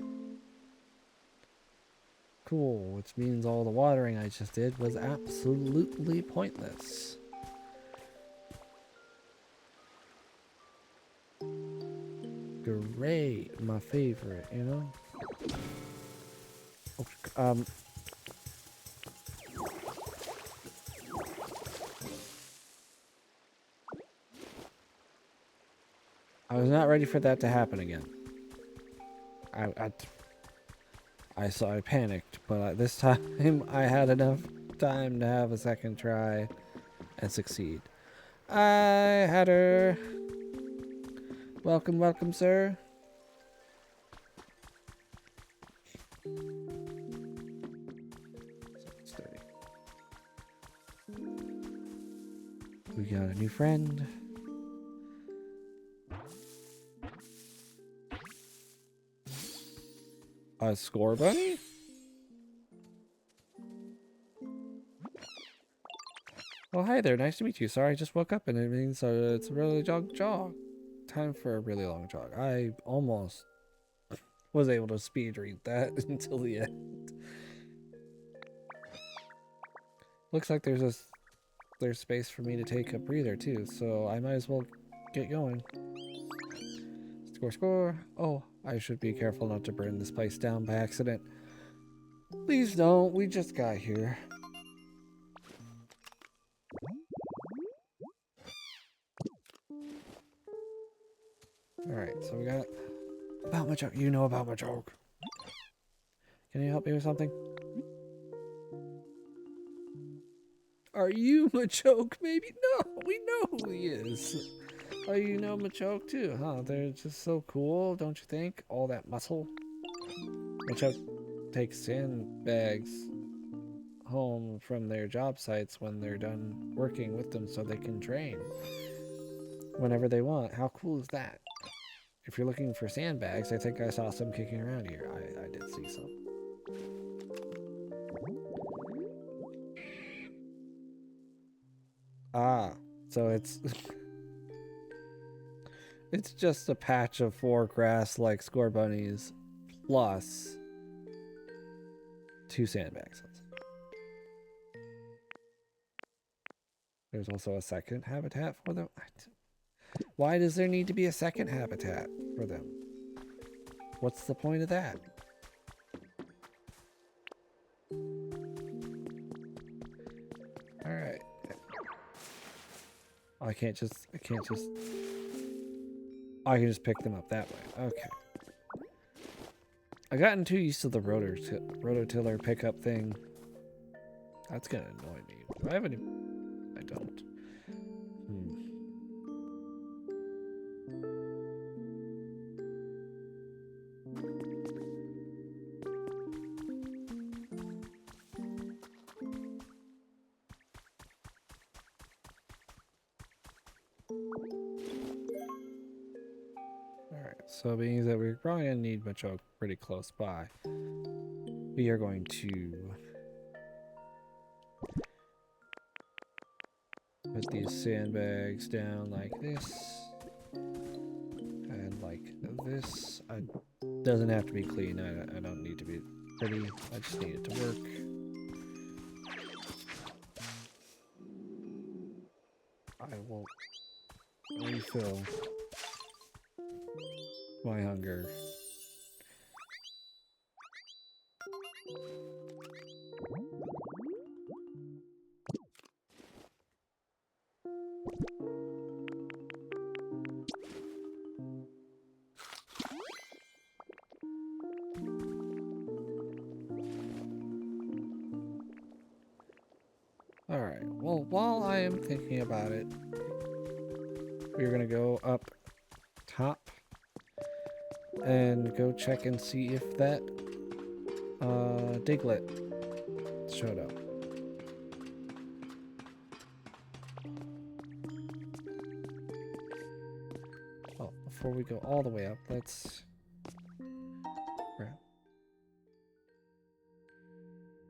Cool, which means all the watering I just did was absolutely pointless. Great, my favorite, you know? Oh, I was not ready for that to happen again. I panicked, but this time I had enough time to have a second try and succeed. Hi, Hatter. Welcome, welcome, sir. We got a new friend. A score bunny? Well, hi there. Nice to meet you. Sorry, I just woke up and it means it's a really jog. Time for a really long jog. I almost was able to speed read that until the end. Looks like there's space for me to take a breather too, so I might as well get going. Score, score. Oh, I should be careful not to burn this place down by accident. Please don't. We just got here. Alright, so we got about my joke. You know about my joke. Can you help me with something? Are you Machoke? Maybe? No, we know who he is. Oh, you know Machoke too, huh? They're just so cool, don't you think? All that muscle. Machoke takes sandbags home from their job sites when they're done working with them so they can train whenever they want. How cool is that? If you're looking for sandbags, I think I saw some kicking around here. I did see some. Ah, so it's it's just a patch of 4 grass like score bunnies plus 2 sandbags. There's also a second habitat for them. Why does there need to be a second habitat for them? What's the point of that? Alright. I can just pick them up that way. Okay. I've gotten too used to the rototiller pickup thing. That's gonna annoy me. Do I have any? I don't. Alright, so being that we're probably gonna need Machoke pretty close by, we are going to put these sandbags down like this and like this. It doesn't have to be clean. I don't need to be pretty. I just need it to work. I will refill my hunger. Alright, well, while I am thinking about it, we're gonna go up top and go check and see if that Diglett showed up. Oh, before we go all the way up, let's...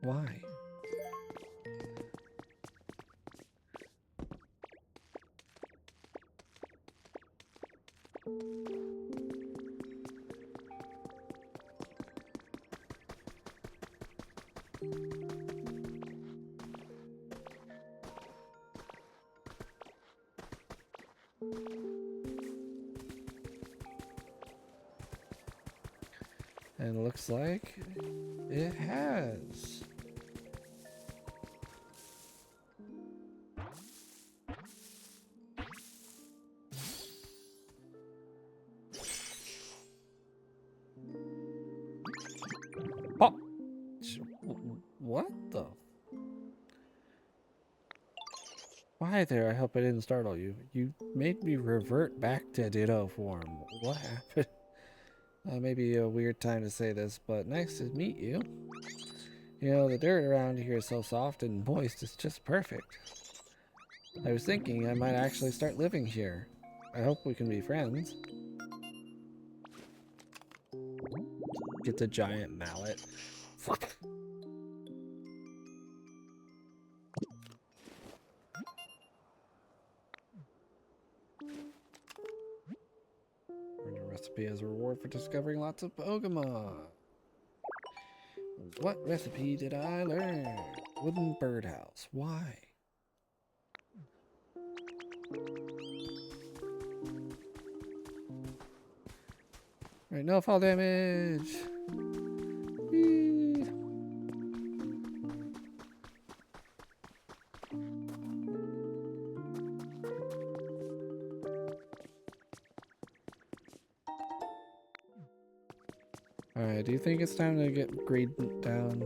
Why? And it looks like it has. Oh! What the? Why there? I hope I didn't startle you. You made me revert back to Ditto form. What happened? Maybe a weird time to say this, but nice to meet you. You know, the dirt around here is so soft and moist, it's just perfect. I was thinking I might actually start living here. I hope we can be friends. Get the giant mallet. Earn a recipe as a reward for discovering lots of Pokemon. What recipe did I learn? Wooden birdhouse. Why? Right, no fall damage. Whee. Alright, do you think it's time to get grade down?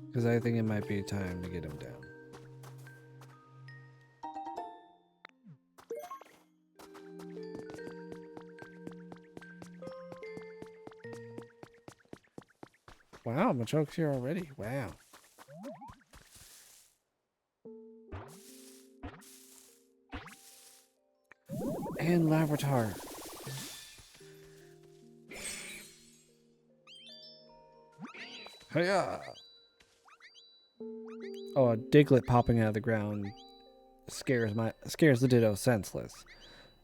Because I think it might be time to get him down. Wow, Machoke's here already. Wow. And Larvitar. Hiya! Oh, a Diglett popping out of the ground scares the Ditto senseless.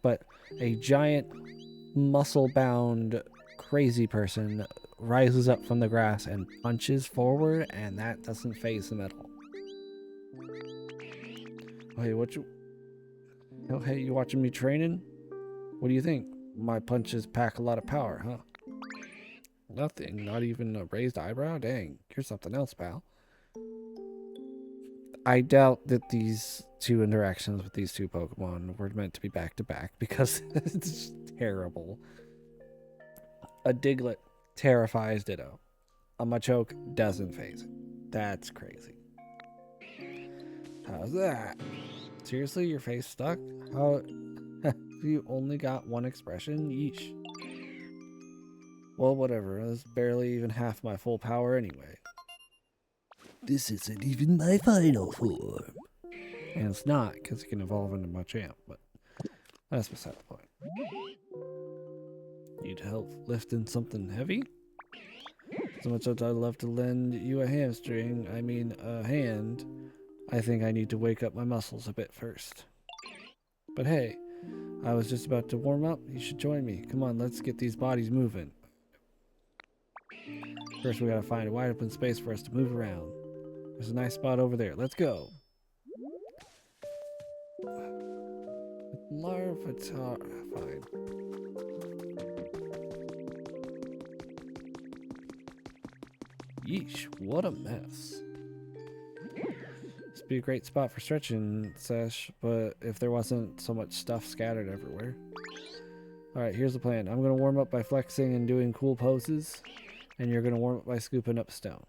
But a giant muscle-bound crazy person rises up from the grass and punches forward, and that doesn't faze him at all. Oh, hey, you watching me training? What do you think? My punches pack a lot of power, huh? Nothing, not even a raised eyebrow? Dang, you're something else, pal. I doubt that these two interactions with these two Pokemon were meant to be back-to-back because it's terrible. A Diglett terrifies Ditto. A Machoke doesn't phase it. That's crazy. How's that? Seriously, your face stuck? How... You only got one expression? Yeesh. Well, whatever. That's barely even half my full power anyway. This isn't even my final form. And it's not, because it can evolve into Machamp, but that's beside the point. Need help lifting something heavy? So much as I'd love to lend you a hamstring, I mean a hand, I think I need to wake up my muscles a bit first. But hey, I was just about to warm up. You should join me. Come on, let's get these bodies moving. First, we gotta find a wide open space for us to move around. There's a nice spot over there. Let's go. Larvitar. Fine. Yeesh, what a mess. This would be a great spot for stretching, Sesh, but if there wasn't so much stuff scattered everywhere. Alright, here's the plan. I'm going to warm up by flexing and doing cool poses, and you're going to warm up by scooping up stone.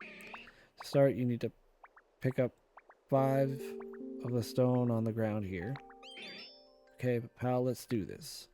To start, you need to pick up 5 of the stone on the ground here. Okay, pal, let's do this.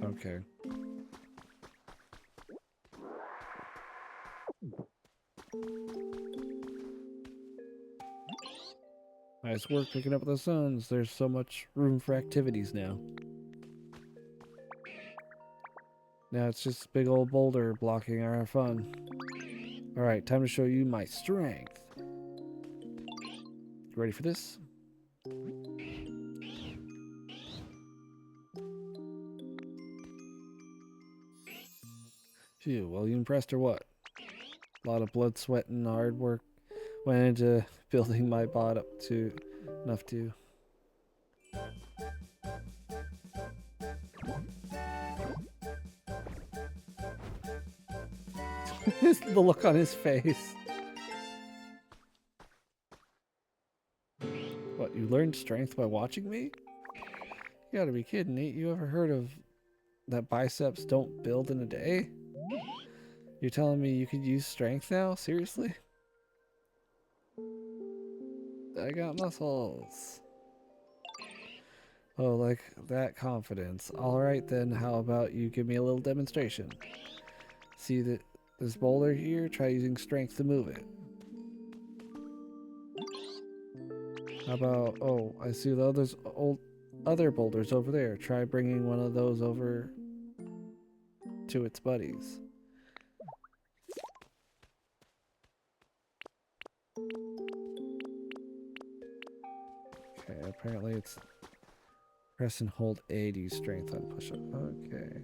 Okay. Nice work picking up the stones. There's so much room for activities now. Now it's just a big old boulder blocking our fun. Alright, time to show you my strength. You ready for this? Phew, well, you impressed or what? A lot of blood, sweat, and hard work went into building my bot up to enough to. The look on his face. What, you learned strength by watching me? You gotta be kidding, Nate. You ever heard of that biceps don't build in a day? You're telling me you could use strength now? Seriously? I got muscles. Oh, like that confidence. Alright then, how about you give me a little demonstration? See this boulder here? Try using strength to move it. How about, oh, I see the other boulders over there. Try bringing one of those over to its buddies. Okay, apparently it's press and hold A to use strength on push-up. Okay.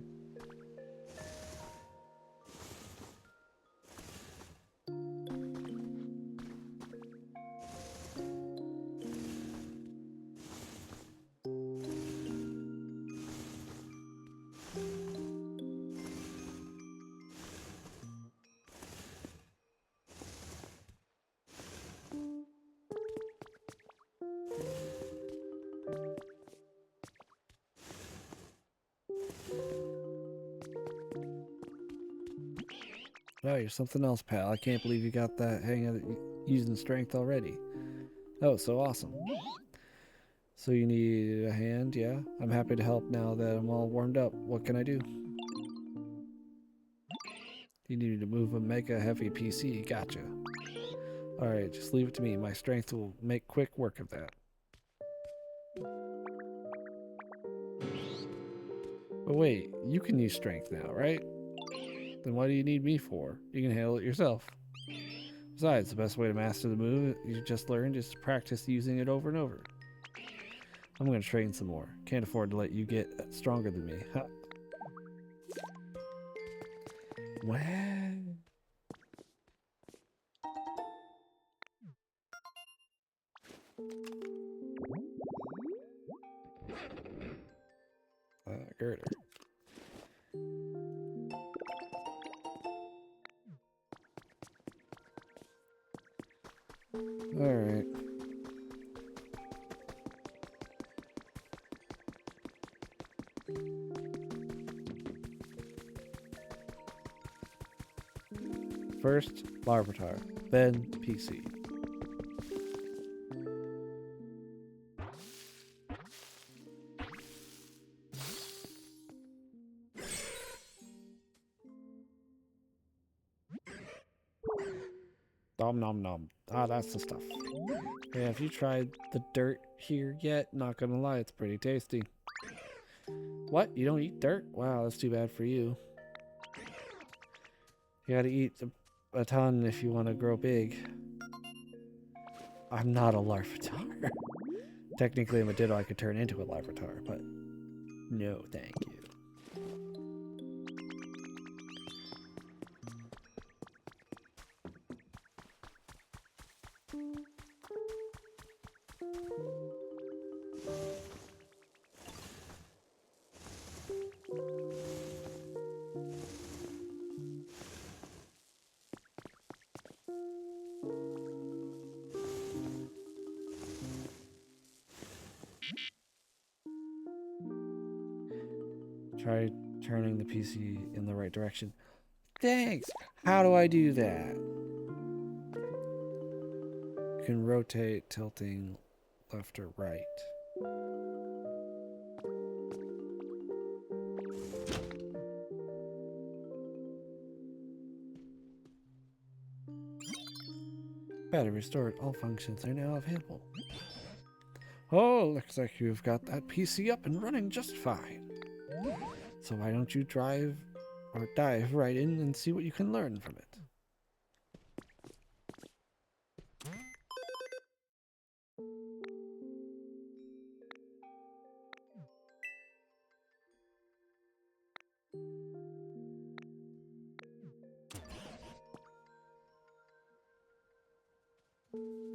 Oh, you're something else, pal. I can't believe you got that hang of using strength already. Oh, so awesome. So you need a hand, yeah? I'm happy to help now that I'm all warmed up. What can I do? You need to move a mega heavy PC. Gotcha. Alright, just leave it to me. My strength will make quick work of that. But wait, you can use strength now, right? Then what do you need me for? You can handle it yourself. Besides, the best way to master the move you just learned is to practice using it over and over. I'm gonna train some more. Can't afford to let you get stronger than me. Huh. Wow. Girder. Alright. First, Larvitar, then PC. Nom nom nom. Ah, that's the stuff. Yeah, have you tried the dirt here yet? Not gonna lie, it's pretty tasty. What? You don't eat dirt? Wow, that's too bad for you. You gotta eat a ton if you want to grow big. I'm not a Larvitar. Technically, I'm a Ditto. I could turn into a Larvitar, but no, thank you. Try turning the PC in the right direction. Thanks! How do I do that? You can rotate, tilting left or right. Battery restored. All functions are now available. Oh, looks like you've got that PC up and running just fine. So why don't you dive right in and see what you can learn from it?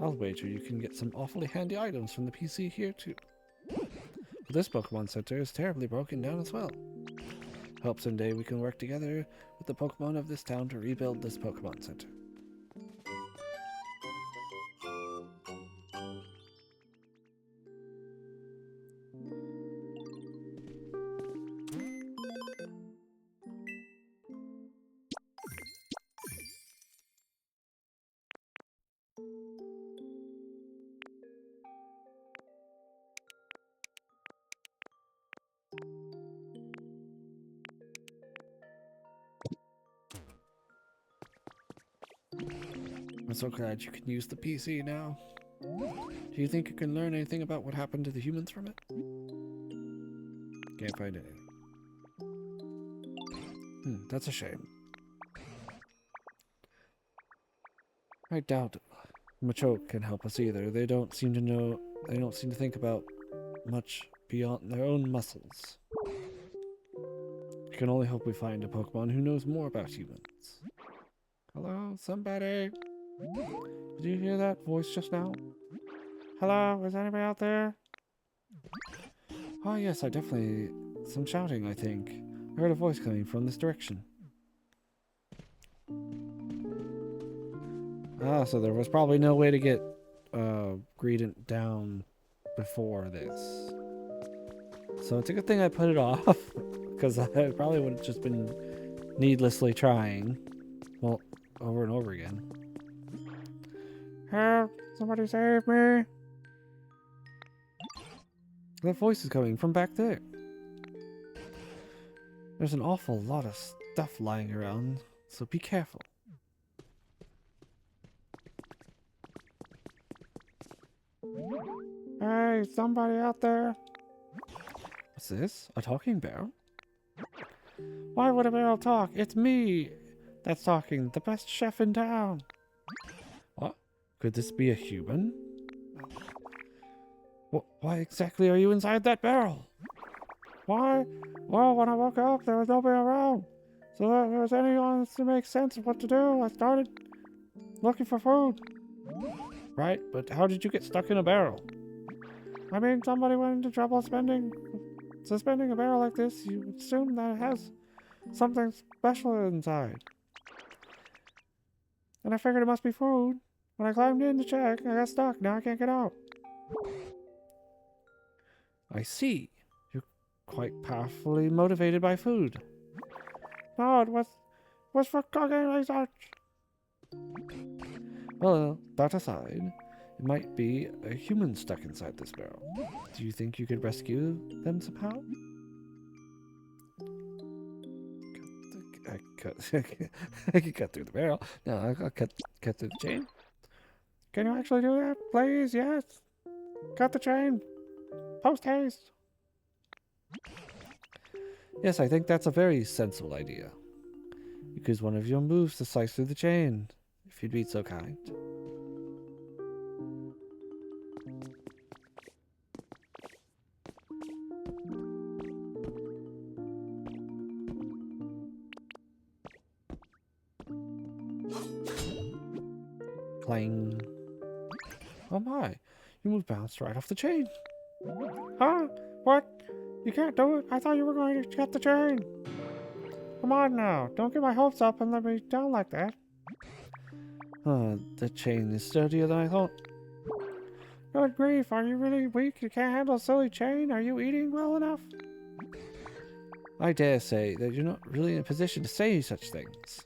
I'll wager you can get some awfully handy items from the PC here too. But this Pokemon Center is terribly broken down as well. Hope someday we can work together with the Pokemon of this town to rebuild this Pokemon Center. I'm so glad you can use the PC now. Do you think you can learn anything about what happened to the humans from it? Can't find anything. That's a shame. I doubt Machoke can help us either. They don't seem to think about much beyond their own muscles. I can only hope we find a Pokemon who knows more about humans. Hello, somebody? Did you hear that voice just now? Hello, is anybody out there? Oh yes, I definitely... some shouting, I think. I heard a voice coming from this direction. Ah, so there was probably no way to get Greedent down before this. So it's a good thing I put it off, because I probably would have just been needlessly trying. Well, over and over again. Help! Somebody save me! That voice is coming from back there. There's an awful lot of stuff lying around, so be careful. Hey, somebody out there? What's this? A talking barrel? Why would a barrel talk? It's me that's talking, the best chef in town. What? Could this be a human? Why exactly are you inside that barrel? Why? Well, when I woke up, there was nobody around. So that if there was anyone to make sense of what to do, I started looking for food. Right, but how did you get stuck in a barrel? I mean, somebody went into trouble suspending a barrel like this. You would assume that it has something special inside. And I figured it must be food. When I climbed in to check, I got stuck. Now I can't get out. I see. You're quite powerfully motivated by food. No, it was for cooking research. Well, that aside, it might be a human stuck inside this barrel. Do you think you could rescue them somehow? I can cut through the barrel. No, I'll cut through the chain. Can you actually do that? Please, yes. Cut the chain. Post haste. Yes, I think that's a very sensible idea. Use one of your moves to slice through the chain, if you'd be so kind. Clang. Oh my, you moved bounced right off the chain. Huh? What? You can't do it. I thought you were going to cut the chain. Come on now, don't get my hopes up and let me down like that. The chain is sturdier than I thought. Good grief, are you really weak? You can't handle a silly chain? Are you eating well enough? I dare say that you're not really in a position to say such things.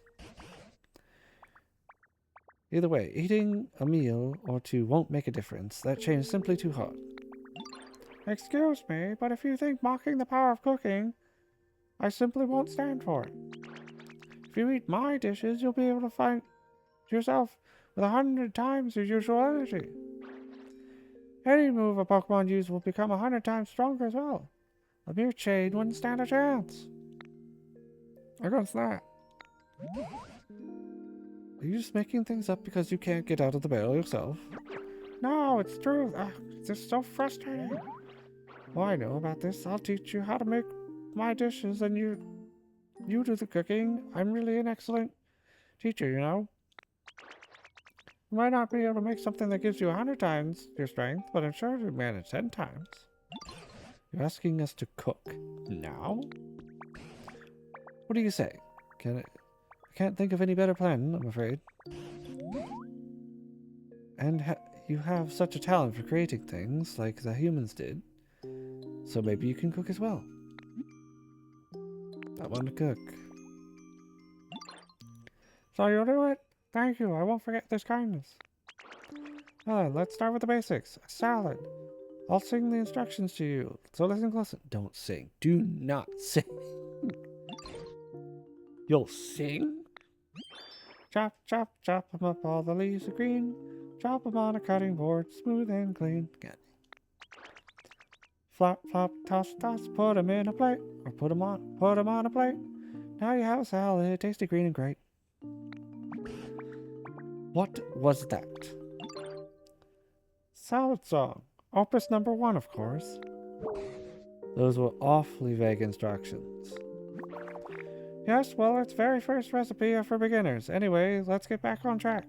Either way, eating a meal or two won't make a difference. That chain is simply too hard. Excuse me, but if you think mocking the power of cooking, I simply won't stand for it. If you eat my dishes, you'll be able to find yourself with 100 times your usual energy. Any move a Pokemon uses will become 100 times stronger as well. A mere chain wouldn't stand a chance. Against that. Are you just making things up because you can't get out of the barrel yourself? No, it's true. It's just so frustrating. Well, I know about this. I'll teach you how to make my dishes and you do the cooking. I'm really an excellent teacher, you know? You might not be able to make something that gives you 100 times your strength, but I'm sure you'll manage 10 times. You're asking us to cook now? What do you say? I can't think of any better plan, I'm afraid. And you have such a talent for creating things, like the humans did. So maybe you can cook as well. I want to cook. So you'll do it? Thank you, I won't forget this kindness. Let's start with the basics. A salad. I'll sing the instructions to you, so listen close. Don't sing. Do not sing. You'll sing? Chop, chop, chop 'em up, all the leaves are green. Chop 'em on a cutting board, smooth and clean. Good. Flop, flop, toss, toss, put 'em in a plate. Or put 'em on a plate. Now you have a salad, tasty, green, and great. What was that? Salad song. Opus number 1, of course. Those were awfully vague instructions. Yes, well, it's very first recipe for beginners. Anyway, let's get back on track.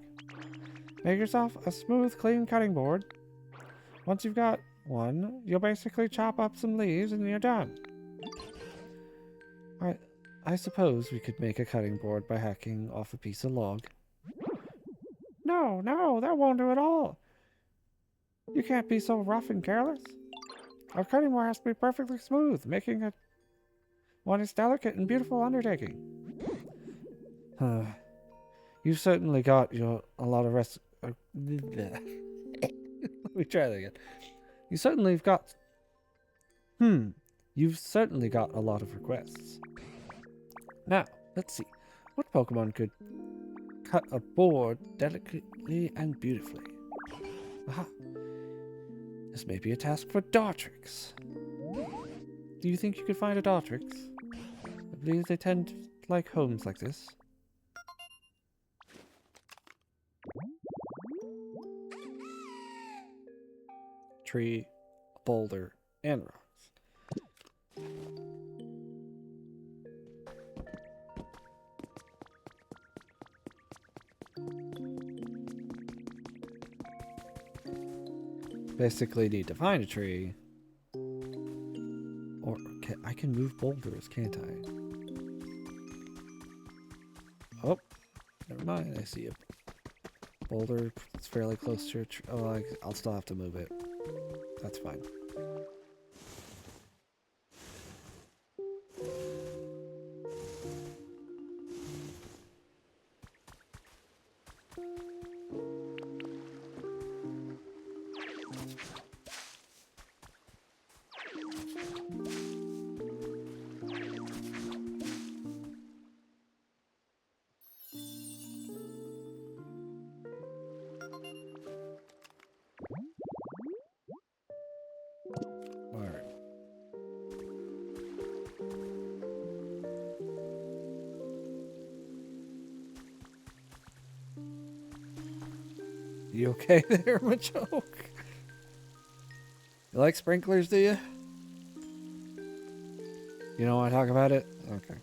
Make yourself a smooth, clean cutting board. Once you've got one, you'll basically chop up some leaves and you're done. I suppose we could make a cutting board by hacking off a piece of log. No, that won't do at all. You can't be so rough and careless. Our cutting board has to be perfectly smooth, making it one is delicate and beautiful undertaking. You've certainly got a lot of let me try that again. You've certainly got a lot of requests. Now, let's see. What Pokemon could cut a board delicately and beautifully? Aha. This may be a task for Dartrix. Do you think you could find a Dartrix? I believe they tend to like homes like this. Tree, boulder, and rocks. Basically need to find a tree. Or I can move boulders, can't I? Oh, never mind. I see a boulder. It's fairly close to a tree. Oh, I'll still have to move it. That's fine. You okay there, Machoke? You like sprinklers, do you? You don't want to talk about it? Okay.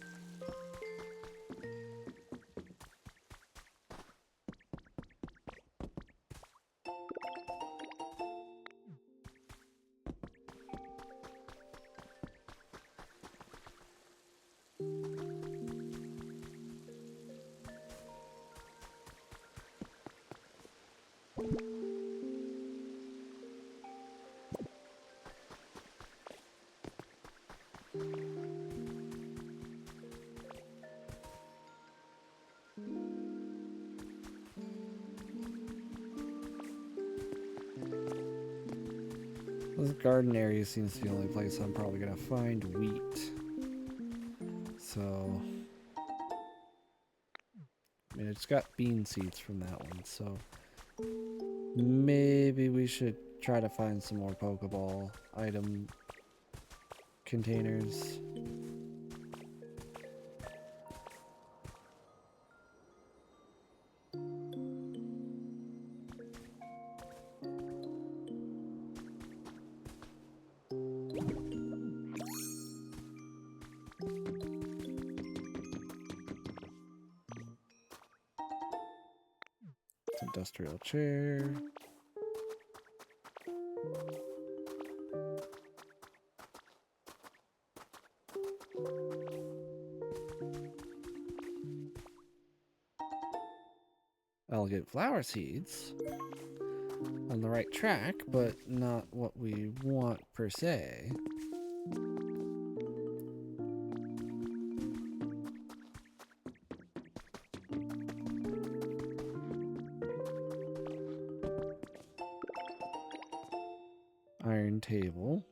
This garden area seems the only place I'm probably gonna find wheat. So, I mean, it's got bean seeds from that one, so maybe we should try to find some more Pokeball item containers. Industrial chair. I'll get flower seeds. On the right track, but not what we want per se. Iron table.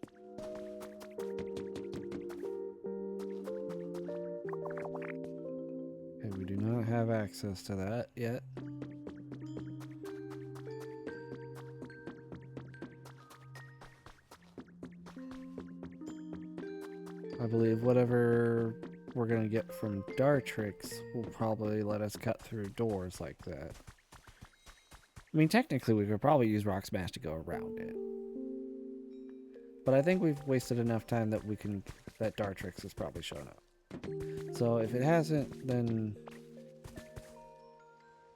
Okay, we do not have access to that yet. I believe whatever we're gonna get from Dartrix will probably let us cut through doors like that. I mean, technically we could probably use Rock Smash to go around it. But I think we've wasted enough time that that Dartrix has probably shown up. So if it hasn't, then...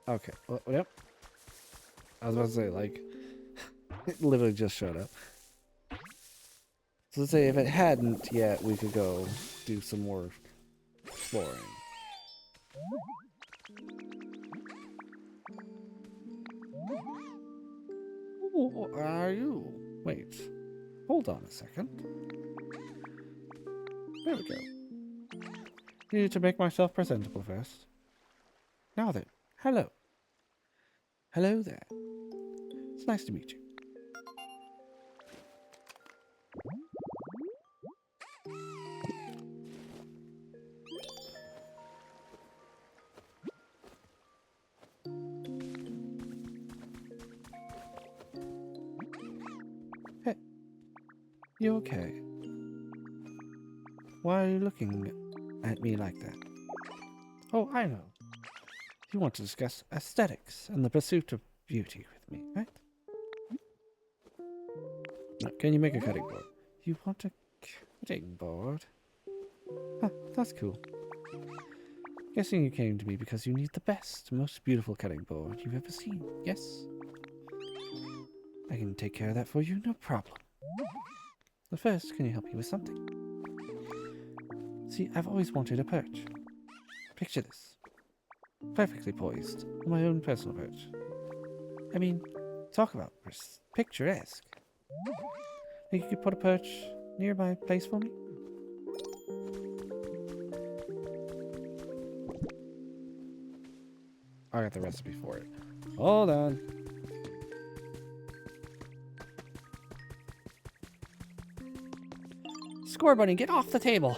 Okay, well, yep. I was about to say, like, it literally just showed up. So let's say if it hadn't yet, we could go do some more exploring. Who are you? Wait. Hold on a second. There we go. Need to make myself presentable first. Now then, hello. Hello there. It's nice to meet you. Hey, you okay? Why are you looking at me like that? Oh, I know. You want to discuss aesthetics and the pursuit of beauty with me, right? Now, can you make a cutting board? You want a cutting board? Huh, that's cool. Guessing you came to me because you need the best, most beautiful cutting board you've ever seen, yes? I can take care of that for you, no problem. But first, can you help me with something? See, I've always wanted a perch. Picture this. Perfectly poised, on my own personal perch. I mean, talk about picturesque. Think you could put a perch near my place for me? I got the recipe for it. Hold on. Score bunny, get off the table.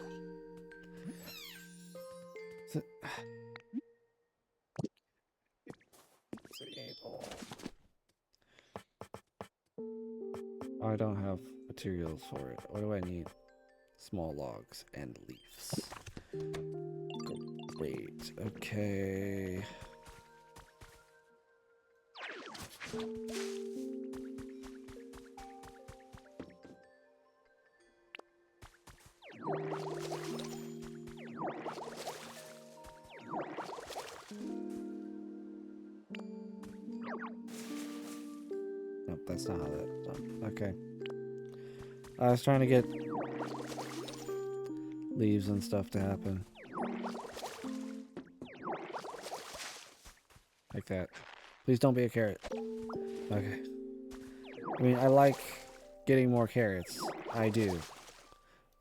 I don't have materials for it. What do I need? Small logs and leaves. Great. Okay. Nope, that's not how that's done. Okay. I was trying to get leaves and stuff to happen. Like that. Please don't be a carrot. Okay. I mean, I like getting more carrots. I do.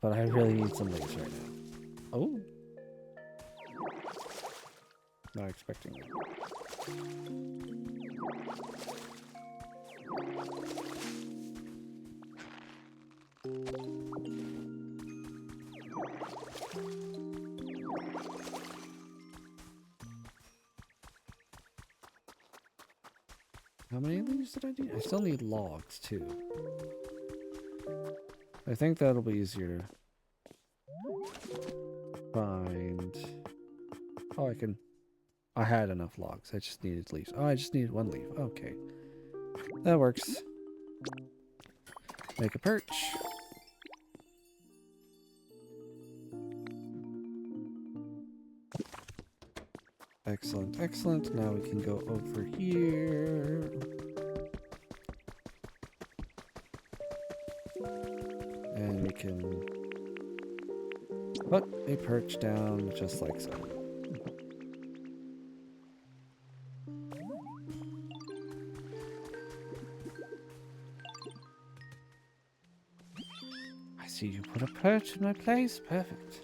But I really need some leaves right now. Oh. Not expecting that. How many leaves did I need? I still need logs too. I think that'll be easier to find. Oh, I had enough logs. I just needed leaves. Oh, I just needed one leaf. Okay. That works. Make a perch. Excellent, excellent. Now we can go over here. And we can put a perch down just like so. I see you put a perch in my place. Perfect.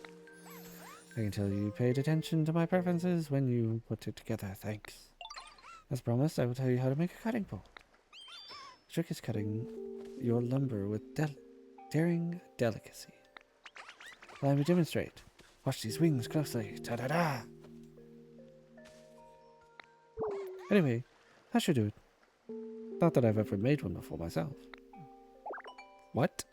I can tell you paid attention to my preferences when you put it together. Thanks. As promised, I will tell you how to make a cutting board. The trick is cutting your lumber with daring delicacy. Allow me to demonstrate. Watch these wings closely. Ta-da-da! Anyway, that should do it. Not that I've ever made one before myself. What?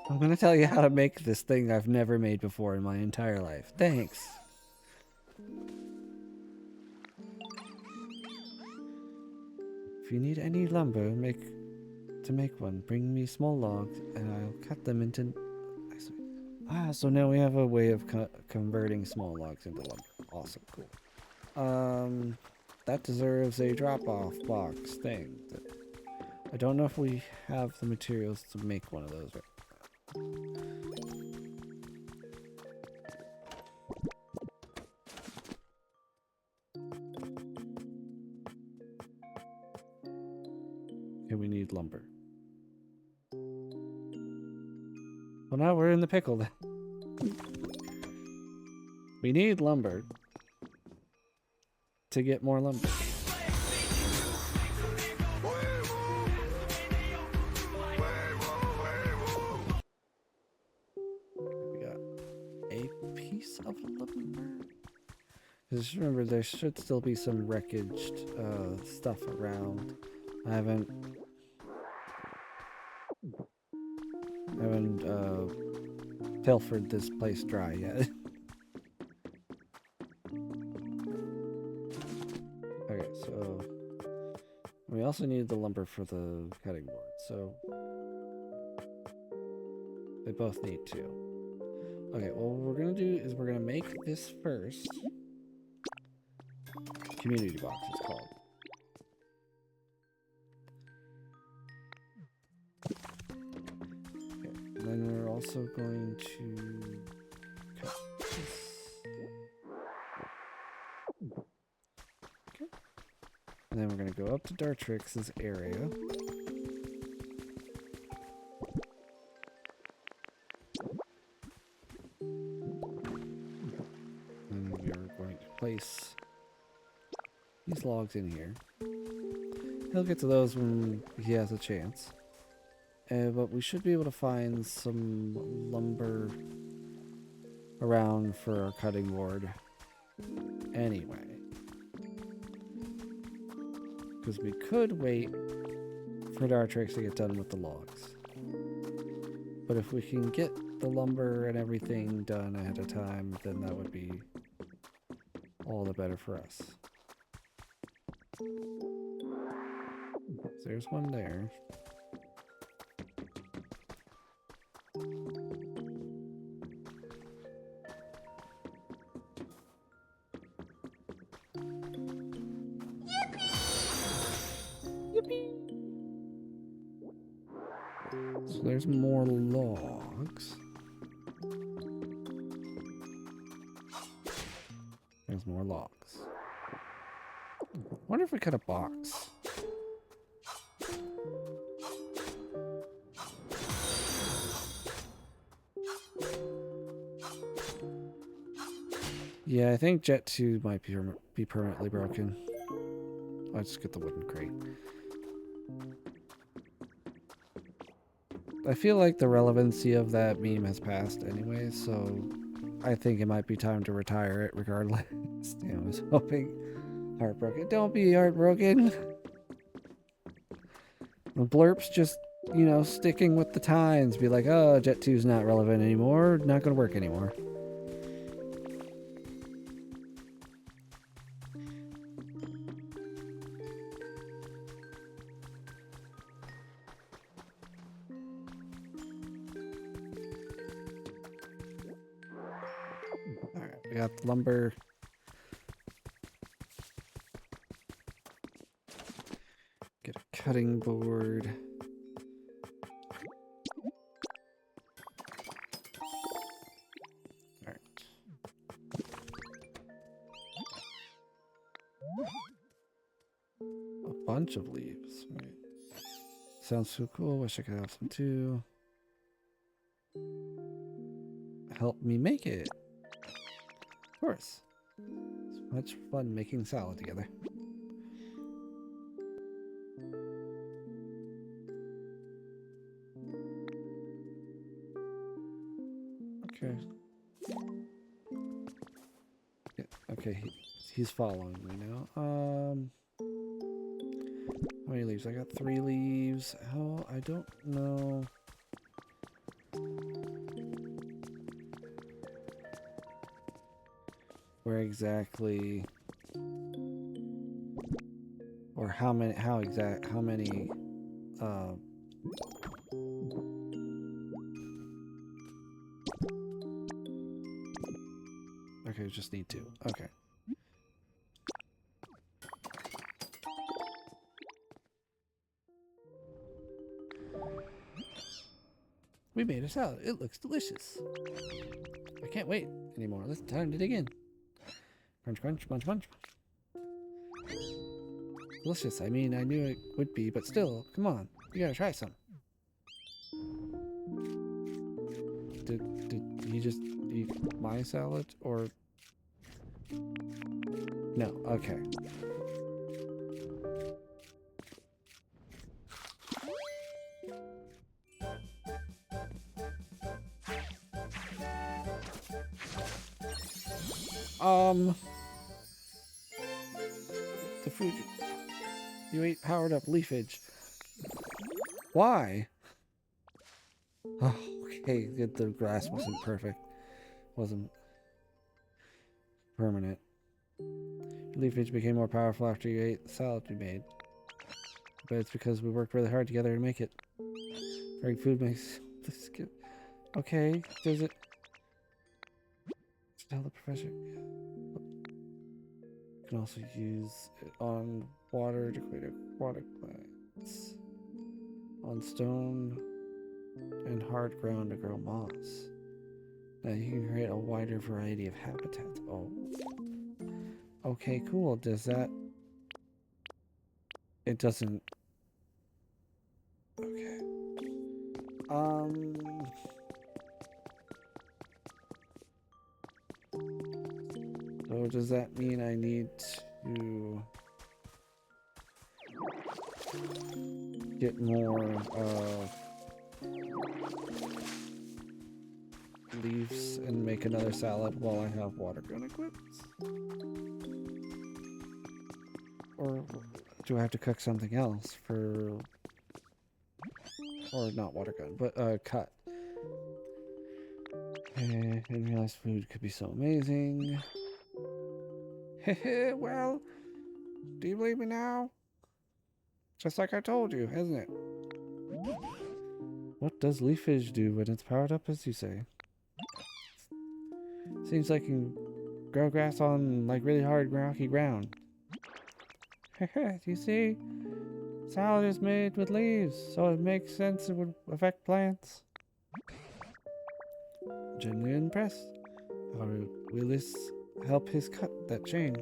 I'm gonna tell you how to make this thing I've never made before in my entire life. Thanks. If you need any lumber to make one, bring me small logs and I'll cut them into... so now we have a way of converting small logs into lumber. Awesome, cool. That deserves a drop-off box thing. I don't know if we have the materials to make one of those right. Okay, we need lumber. Well, now we're in the pickle then. We need lumber to get more lumber. Of lumber. Just remember, there should still be some wreckaged stuff around. I haven't pilfered this place dry yet. Okay, so we also need the lumber for the cutting board, so they both need two. Okay, well, what we're gonna do is we're gonna make this first. Community box is called. Okay, and then we're also going to cut this. Okay. And then we're gonna go up to Dartrix's area. Place these logs in here. He'll get to those when he has a chance. But we should be able to find some lumber around for our cutting board anyway. Because we could wait for Dartrix to get done with the logs. But if we can get the lumber and everything done ahead of time, then that would be all the better for us. There's one there. So there's more logs. There's more logs. Wonder if we cut a box. Yeah, I think Jet 2 might be permanently broken. I'll just get the wooden crate. I feel like the relevancy of that meme has passed anyway, so I think it might be time to retire it regardless. I was hoping heartbroken. Don't be heartbroken. The blurp's just, you know, sticking with the times. Be like, oh, Jet 2's not relevant anymore. Not gonna work anymore. Alright, we got the lumber. Get a cutting board. Alright. A bunch of leaves. Right. Sounds so cool. Wish I could have some too. Help me make it. Of course. It's much fun making salad together. Okay. Yeah, okay, he's following me now. How many leaves? I got 3 leaves. How? I don't know. Where exactly, or how many, how many, okay, just need 2. Okay. We made a salad. It looks delicious. I can't wait anymore. It's time to dig in. Crunch, crunch, munch, munch. Delicious. I mean, I knew it would be, but still, come on. You gotta try some. Did he just eat my salad, or? No, okay. The food you ate powered up leafage. Why? Oh, okay, the grass wasn't perfect. Wasn't permanent. Leafage became more powerful after you ate the salad we made. But it's because we worked really hard together to make it. Very food makes this good. Okay, does it tell the professor? You can also use it on water to create aquatic plants. On stone and hard ground to grow moss. Now you can create a wider variety of habitats. Oh. Okay, cool. Does that... It doesn't... Okay. So does that mean I need to get more leaves and make another salad while I have water gun equipped? Or do I have to cook something else for... Or not water gun, but cut. I didn't realize food could be so amazing. Well, do you believe me now? Just like I told you, isn't it? What does leafage do when it's powered up, as you say? Seems like you can grow grass on like really hard rocky ground. Do you see? Salad is made with leaves, so it makes sense it would affect plants. Genuinely impressed. How will this help his cut that chain?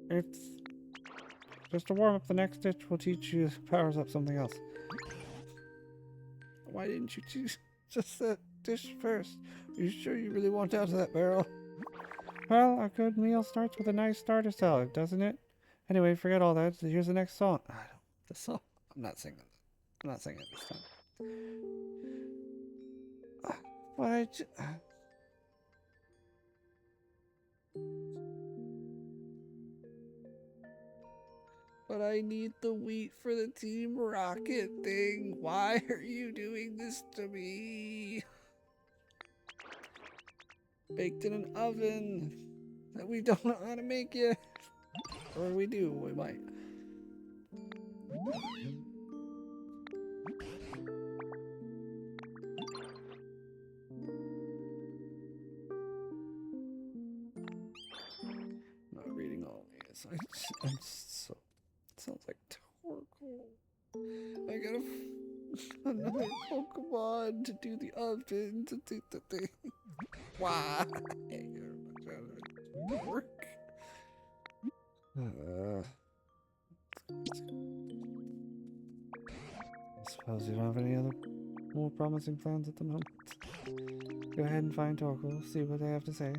It's just to warm up. The next stitch will teach you powers up something else. Why didn't you choose just that dish first? Are you sure you really want out of that barrel? Well, a good meal starts with a nice starter salad, doesn't it? Anyway, forget all that. Here's the next song. I don't. The song. I'm not singing. I'm not singing this time. Why? But I need the wheat for the Team Rocket thing. Why are you doing this to me? Baked in an oven that we don't know how to make yet. Or we do, we might. Not reading all these. I'm just so. It sounds like Torkoal. I gotta another Pokemon to do the oven to do the thing. Why? Work. I suppose you don't have any other more promising plans at the moment. Go ahead and find Torkoal, see what they have to say.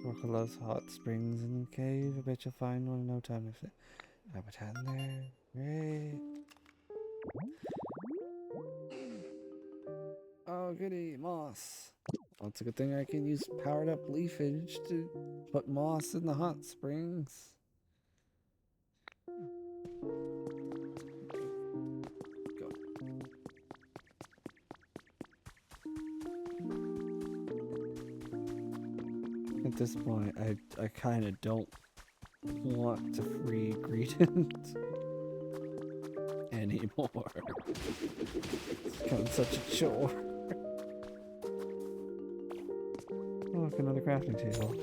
Torkoal loves hot springs in the cave. I bet you'll find one in no time if it habitat in there. Great. Oh, goody, moss. Well, it's a good thing I can use powered up leafage to put moss in the hot springs. Go. At this point, I kind of don't want to free Greedent anymore. It's become such a chore. Oh, look, another crafting table.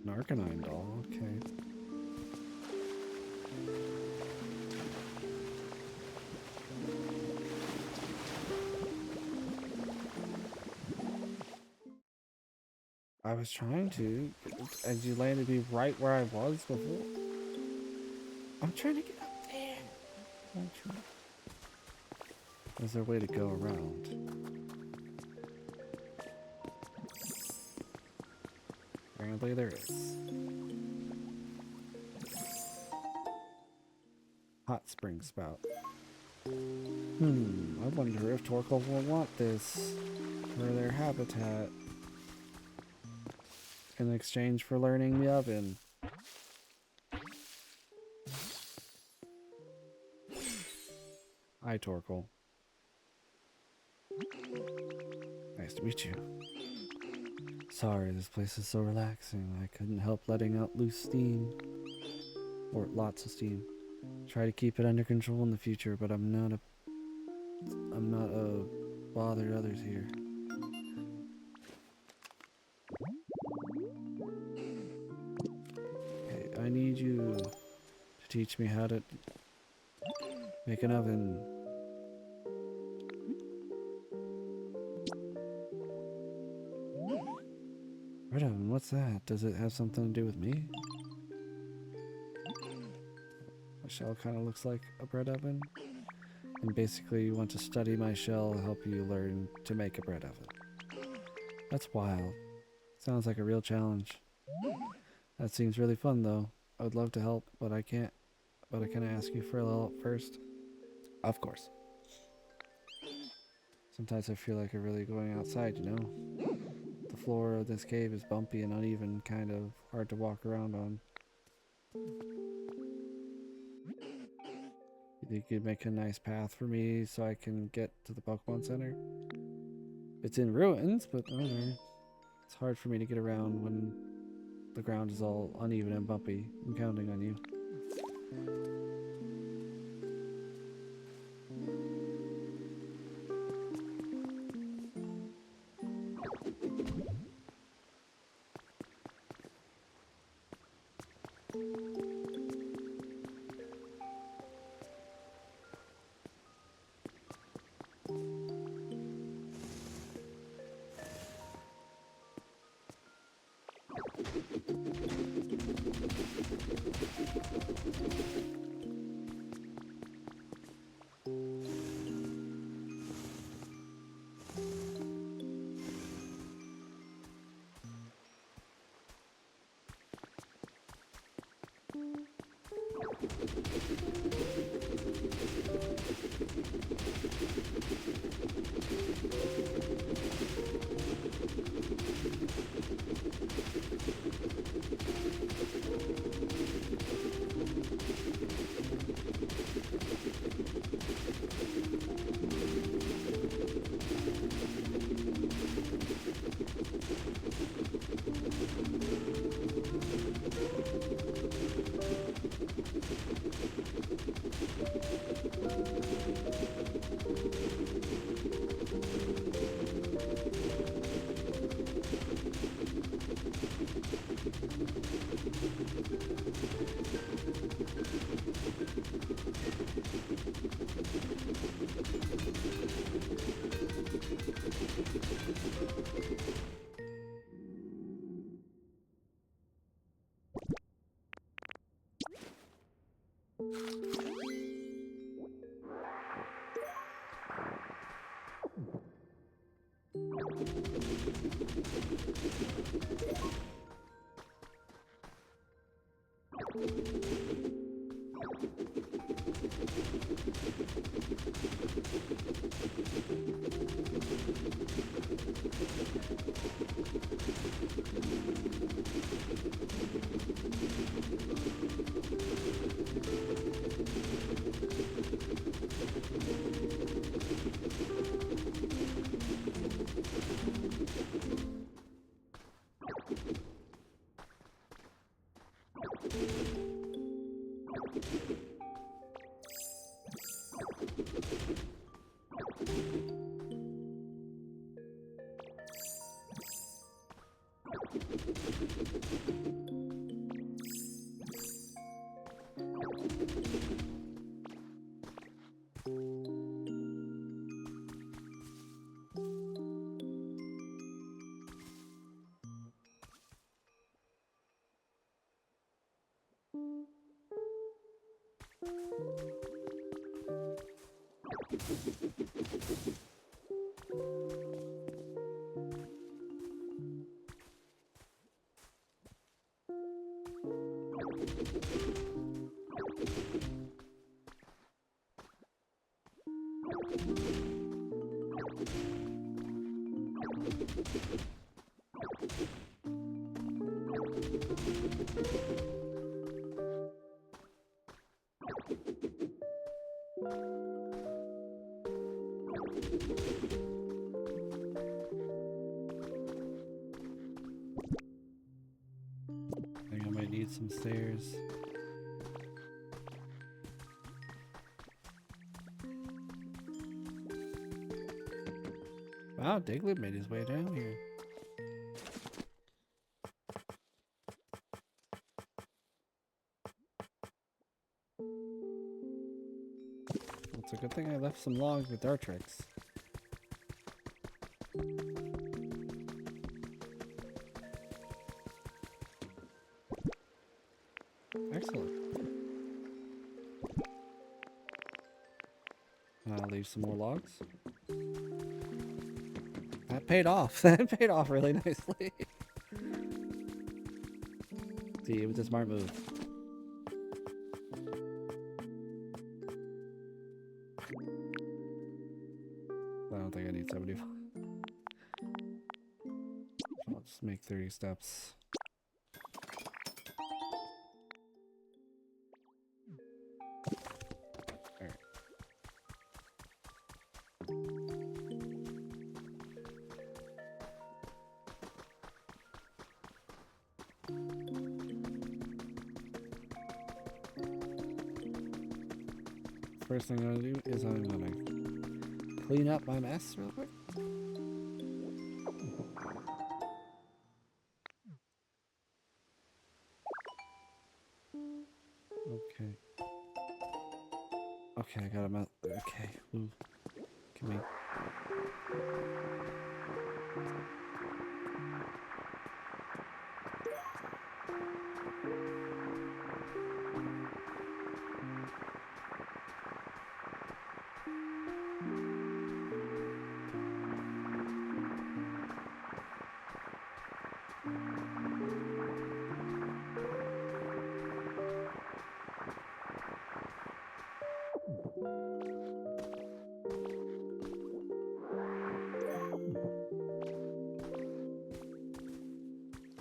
Arcanine doll, okay. I was trying to, and you landed me right where I was before. I'm trying to get up there. Don't you? Is there a way to go around? Apparently there is. Hot spring spout. I wonder if Torkoal will want this for their habitat in exchange for learning the oven. Hi, Torkoal. Nice to meet you. Sorry, this place is so relaxing. I couldn't help letting out loose steam. Or lots of steam. Try to keep it under control in the future, but I'm not a bother to others here. Hey, I need you to teach me how to make an oven. bread oven, what's that? Does it have something to do with me? My shell kind of looks like a bread oven. And basically you want to study my shell, help you learn to make a bread oven. That's wild. Sounds like a real challenge. That seems really fun though. I would love to help, but I can't. But can I ask you for a little help first? Of course. Sometimes I feel like I'm really going outside, you know? The floor of this cave is bumpy and uneven, kind of hard to walk around on. You think you'd make a nice path for me so I can get to the Pokemon Center? It's in ruins, but okay. It's hard for me to get around when the ground is all uneven and bumpy. I'm counting on you. I think I might need some stairs. Wow, Diglett made his way down here. It's a good thing I left some logs with Dartrix. Leave some more logs. That paid off. That paid off really nicely. See, it was a smart move. I don't think I need 75. I'll just make 30 steps. Alright. First thing I'm gonna do is I'm gonna clean up my mess real quick. Okay. Okay, I got a mess. Okay. Ooh. Can we?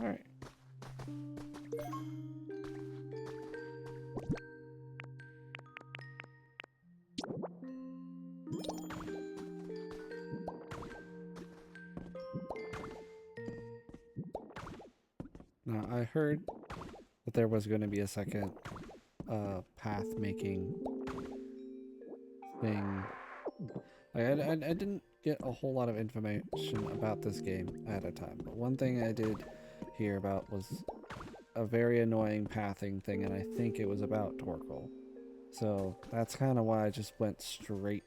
All right. Now, I heard that there was going to be a second path making thing. I didn't get a whole lot of information about this game at a time, but one thing I did hear about was a very annoying pathing thing, and I think it was about Torkoal. So that's kind of why I just went straight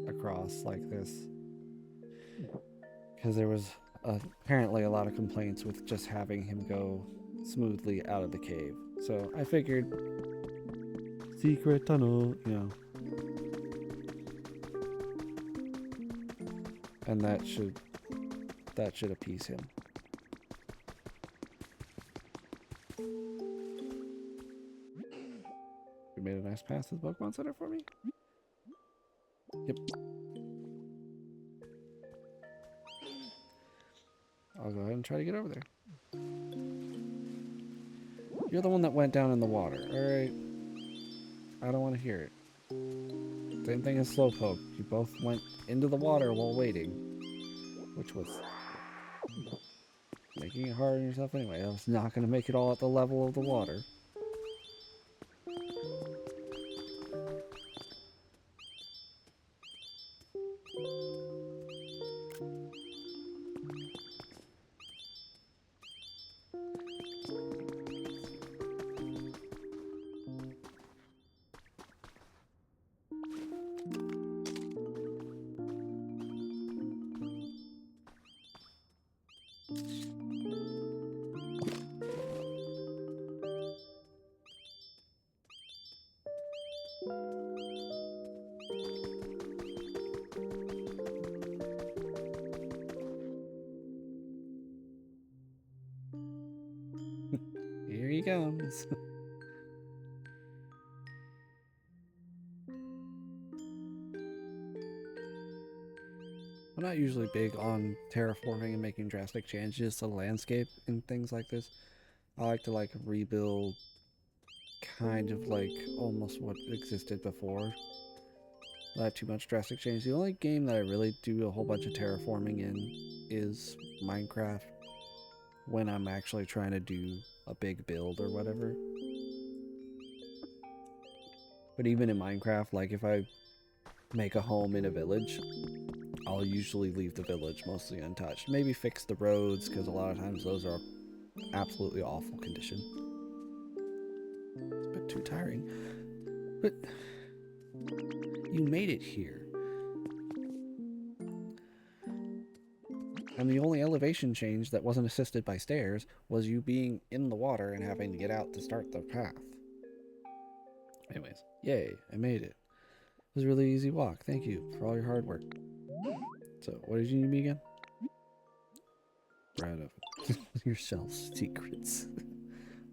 across like this, because there was apparently a lot of complaints with just having him go smoothly out of the cave. So I figured secret tunnel, you know, and that should appease him. You made a nice pass to the Pokemon Center for me? Yep. I'll go ahead and try to get over there. You're the one that went down in the water. Alright. I don't want to hear it. Same thing as Slowpoke. You both went into the water while waiting. Which was making it hard on yourself anyway. I was not going to make it all at the level of the water. Here he comes. I'm not usually big on terraforming and making drastic changes to the landscape and things like this. I like to like rebuild kind of like almost what existed before. Not too much drastic change. The only game that I really do a whole bunch of terraforming in is Minecraft, when I'm actually trying to do a big build or whatever. But even in Minecraft, like if I make a home in a village, I'll usually leave the village mostly untouched. Maybe fix the roads, because a lot of times those are absolutely awful condition. It's a bit too tiring. But you made it here. And the only elevation change that wasn't assisted by stairs was you being in the water and having to get out to start the path. Anyways, yay, I made it. was a really easy walk. Thank you for all your hard work. So, what did you need me again? Right up. Your shelf secrets.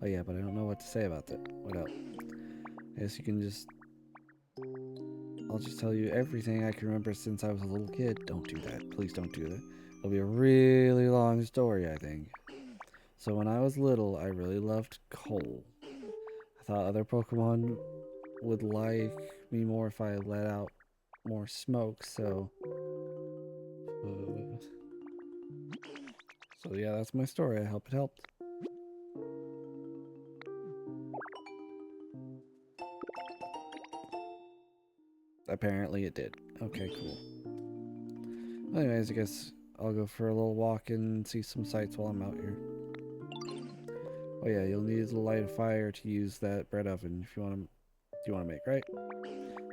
Oh yeah, but I don't know what to say about that. What else? I guess you can just... I'll just tell you everything I can remember since I was a little kid. Don't do that. Please don't do that. It'll be a really long story, I think. So when I was little, I really loved coal. I thought other Pokemon would like me more if I let out more smoke, so... So yeah, that's my story. I hope it helped. Apparently it did. Okay, cool. Anyways, I guess I'll go for a little walk and see some sights while I'm out here. Oh yeah, you'll need to light a fire to use that bread oven if you want to make, right?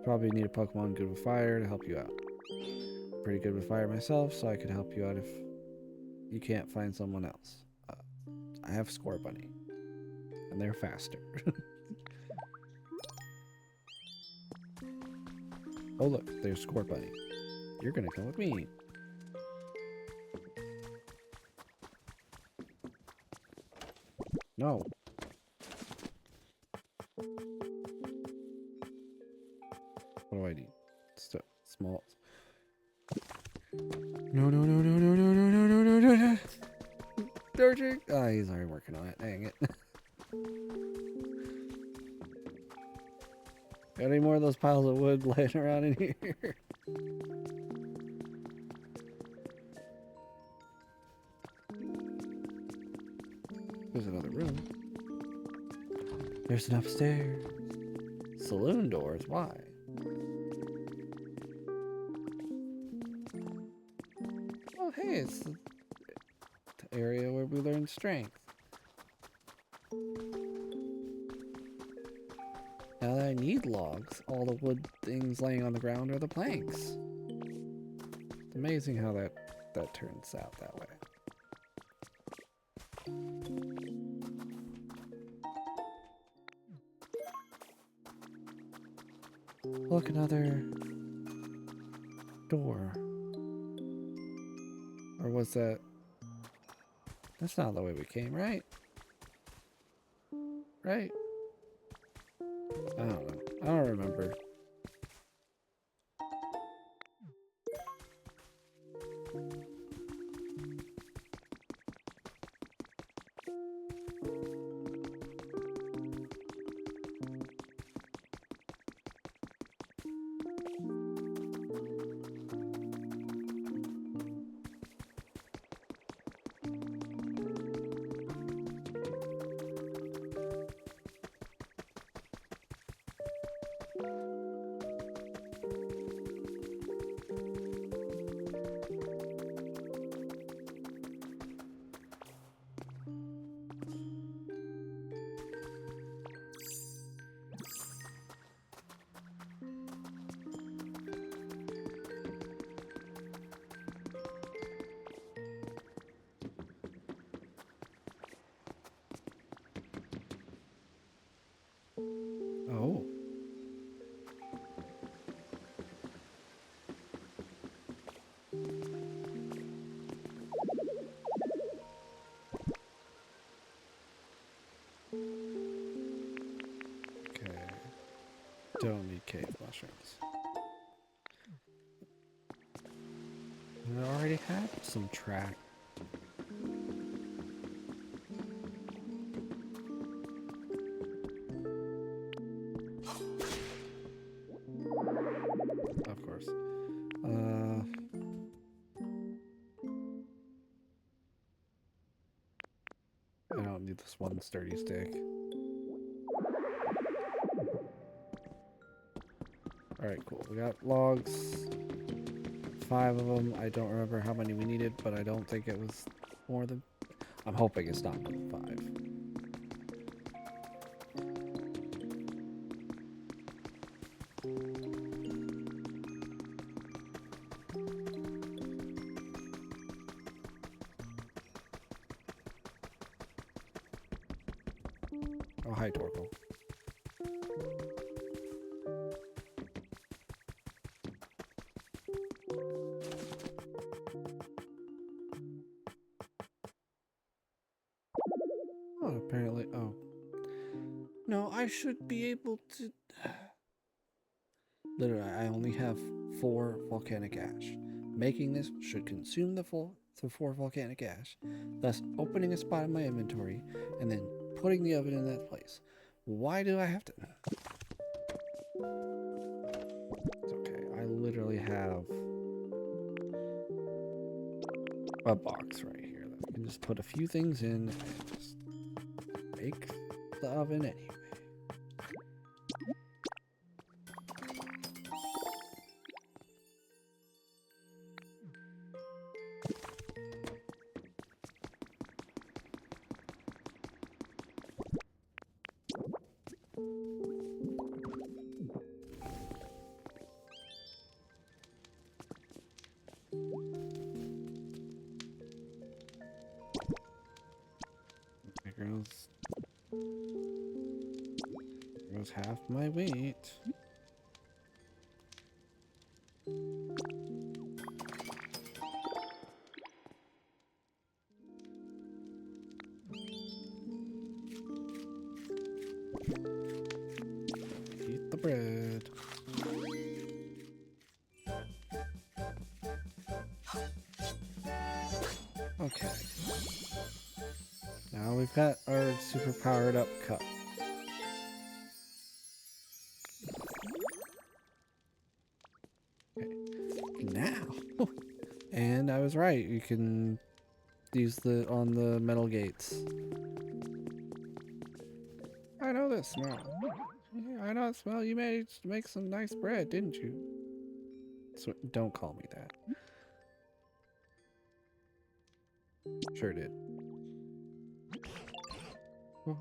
Probably need a Pokemon good with fire to help you out. I'm pretty good with fire myself, so I could help you out if you can't find someone else. I have Score Bunny, and they're faster. Oh look, there's Score Bunny. You're gonna come with me. No. What do I need? Small. No, no, no, no, no, no, no, no, no, no, no, no. Torching. Ah, he's already working on it. Dang it. Got any more of those piles of wood laying around in here? There's another room. There's an upstairs. Saloon doors. Why? Oh, hey, it's the area where we learn strength. Now that I need logs, all the wood things laying on the ground are the planks. It's amazing how that turns out that way. Look, another door. Or was that... That's not the way we came, right? Right? I don't know. I don't remember. Oh. Okay. Don't need cave mushrooms. I already have some track. Of course. I don't need this one sturdy stick. Alright, cool. We got logs. 5 of them. I don't remember how many we needed, but I don't think it was more than... I'm hoping it's not more than 5. Oh, hi, Torkoal. should be able to... Literally, I only have 4 volcanic ash. Making this should consume the 4 volcanic ash, thus opening a spot in my inventory, and then putting the oven in that place. Why do I have to... It's okay, I literally have a box right here that I can just put a few things in and just make the oven anyway. There goes half my weight. Eat the bread. Okay. Now we've got our super powered up cup. Okay. Now, and I was right. You can use the on the metal gates. I know this smell. Yeah, I know that smell. You made to make some nice bread, didn't you? So don't call me that. Sure did.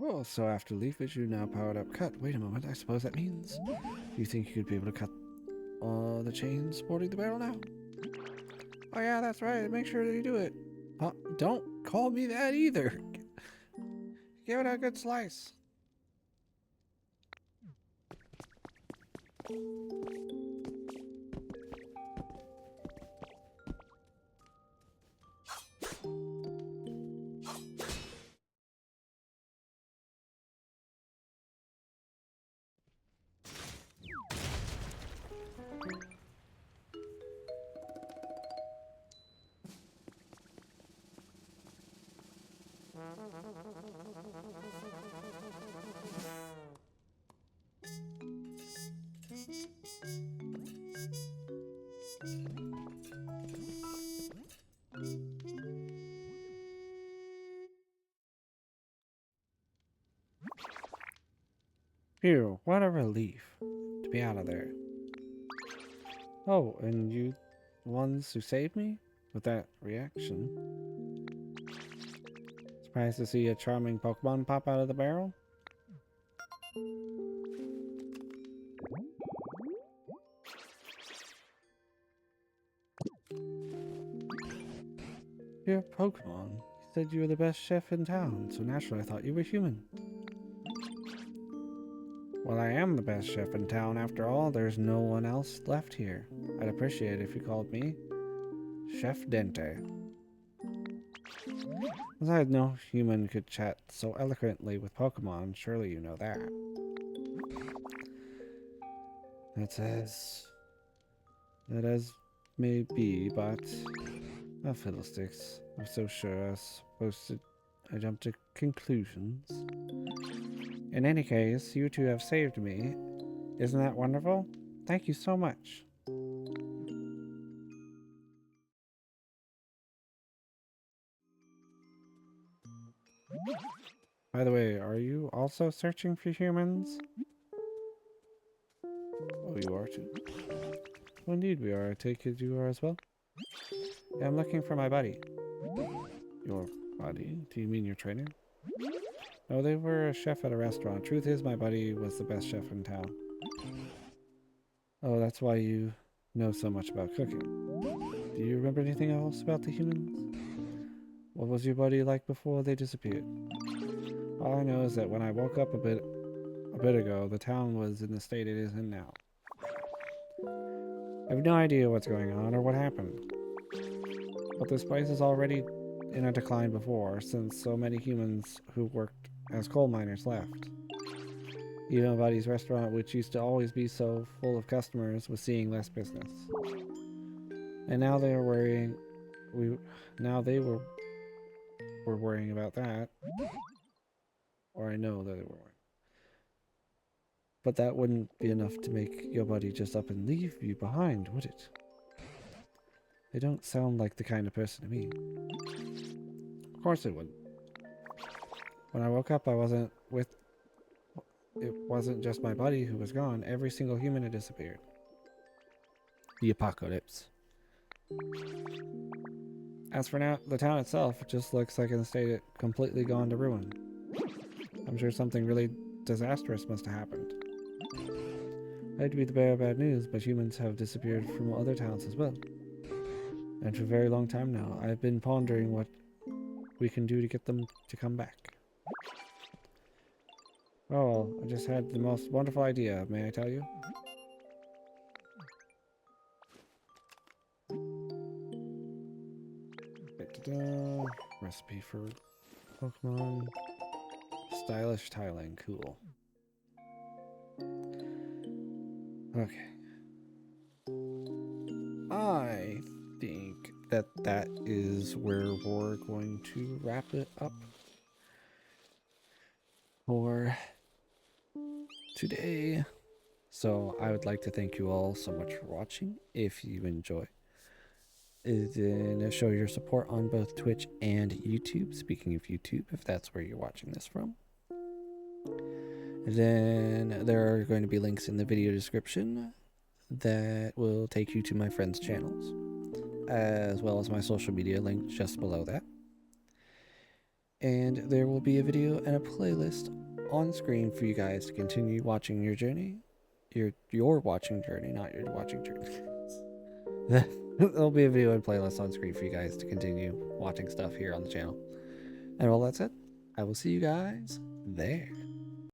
Oh, so after leafage, you now powered up cut. Wait a moment, I suppose that means you think you could be able to cut the chains supporting the barrel now? Oh yeah, that's right. Make sure that you do it. Don't call me that either. Give it a good slice. Phew, what a relief to be out of there. Oh, and you ones who saved me with that reaction. Surprised to see a charming Pokemon pop out of the barrel? You're a Pokemon. You said you were the best chef in town, so naturally I thought you were human. Well, I am the best chef in town after all. There's no one else left here. I'd appreciate it if you called me Chef Dente. Besides, no human could chat so eloquently with Pokemon. Surely you know that. That as may be, but fiddlesticks. I'm so sure I jumped to conclusions. In any case, you two have saved me. Isn't that wonderful? Thank you so much. By the way, are you also searching for humans? Oh, you are too. Well, indeed we are. I take it you are as well? Yeah, I'm looking for my buddy. Your buddy? Do you mean your trainer? No, they were a chef at a restaurant. Truth is, my buddy was the best chef in town. Oh, that's why you know so much about cooking. Do you remember anything else about the humans? What was your buddy like before they disappeared? All I know is that when I woke up a bit ago, the town was in the state it is in now. I have no idea what's going on or what happened. But this place is already in a decline before, since so many humans who worked as coal miners left. Even Buddy's restaurant, which used to always be so full of customers, was seeing less business. And now they are worrying. Now they were worrying about that. Or I know that they were worrying. But that wouldn't be enough to make your buddy just up and leave you behind, would it? They don't sound like the kind of person to me. Of course it wouldn't. When I woke up, it wasn't just my buddy who was gone. Every single human had disappeared. The apocalypse. As for now, the town itself just looks like in a state it completely gone to ruin. I'm sure something really disastrous must have happened. I hate to be the bearer of bad news, but humans have disappeared from other towns as well. And for a very long time now, I've been pondering what we can do to get them to come back. Oh well, I just had the most wonderful idea, may I tell you? Da-da-da. Recipe for Pokemon. Stylish tiling, cool. Okay. I think that is where we're going to wrap it up for today. So I would like to thank you all so much for watching. If you enjoy, then show your support on both Twitch and YouTube. Speaking of YouTube, if that's where you're watching this from. Then there are going to be links in the video description that will take you to my friends' channels, as well as my social media link just below that. And there will be a video and a playlist on screen for you guys to continue watching your journey. Your watching journey, not your watching journey. There'll be a video and playlist on screen for you guys to continue watching stuff here on the channel. And all that said, I will see you guys there.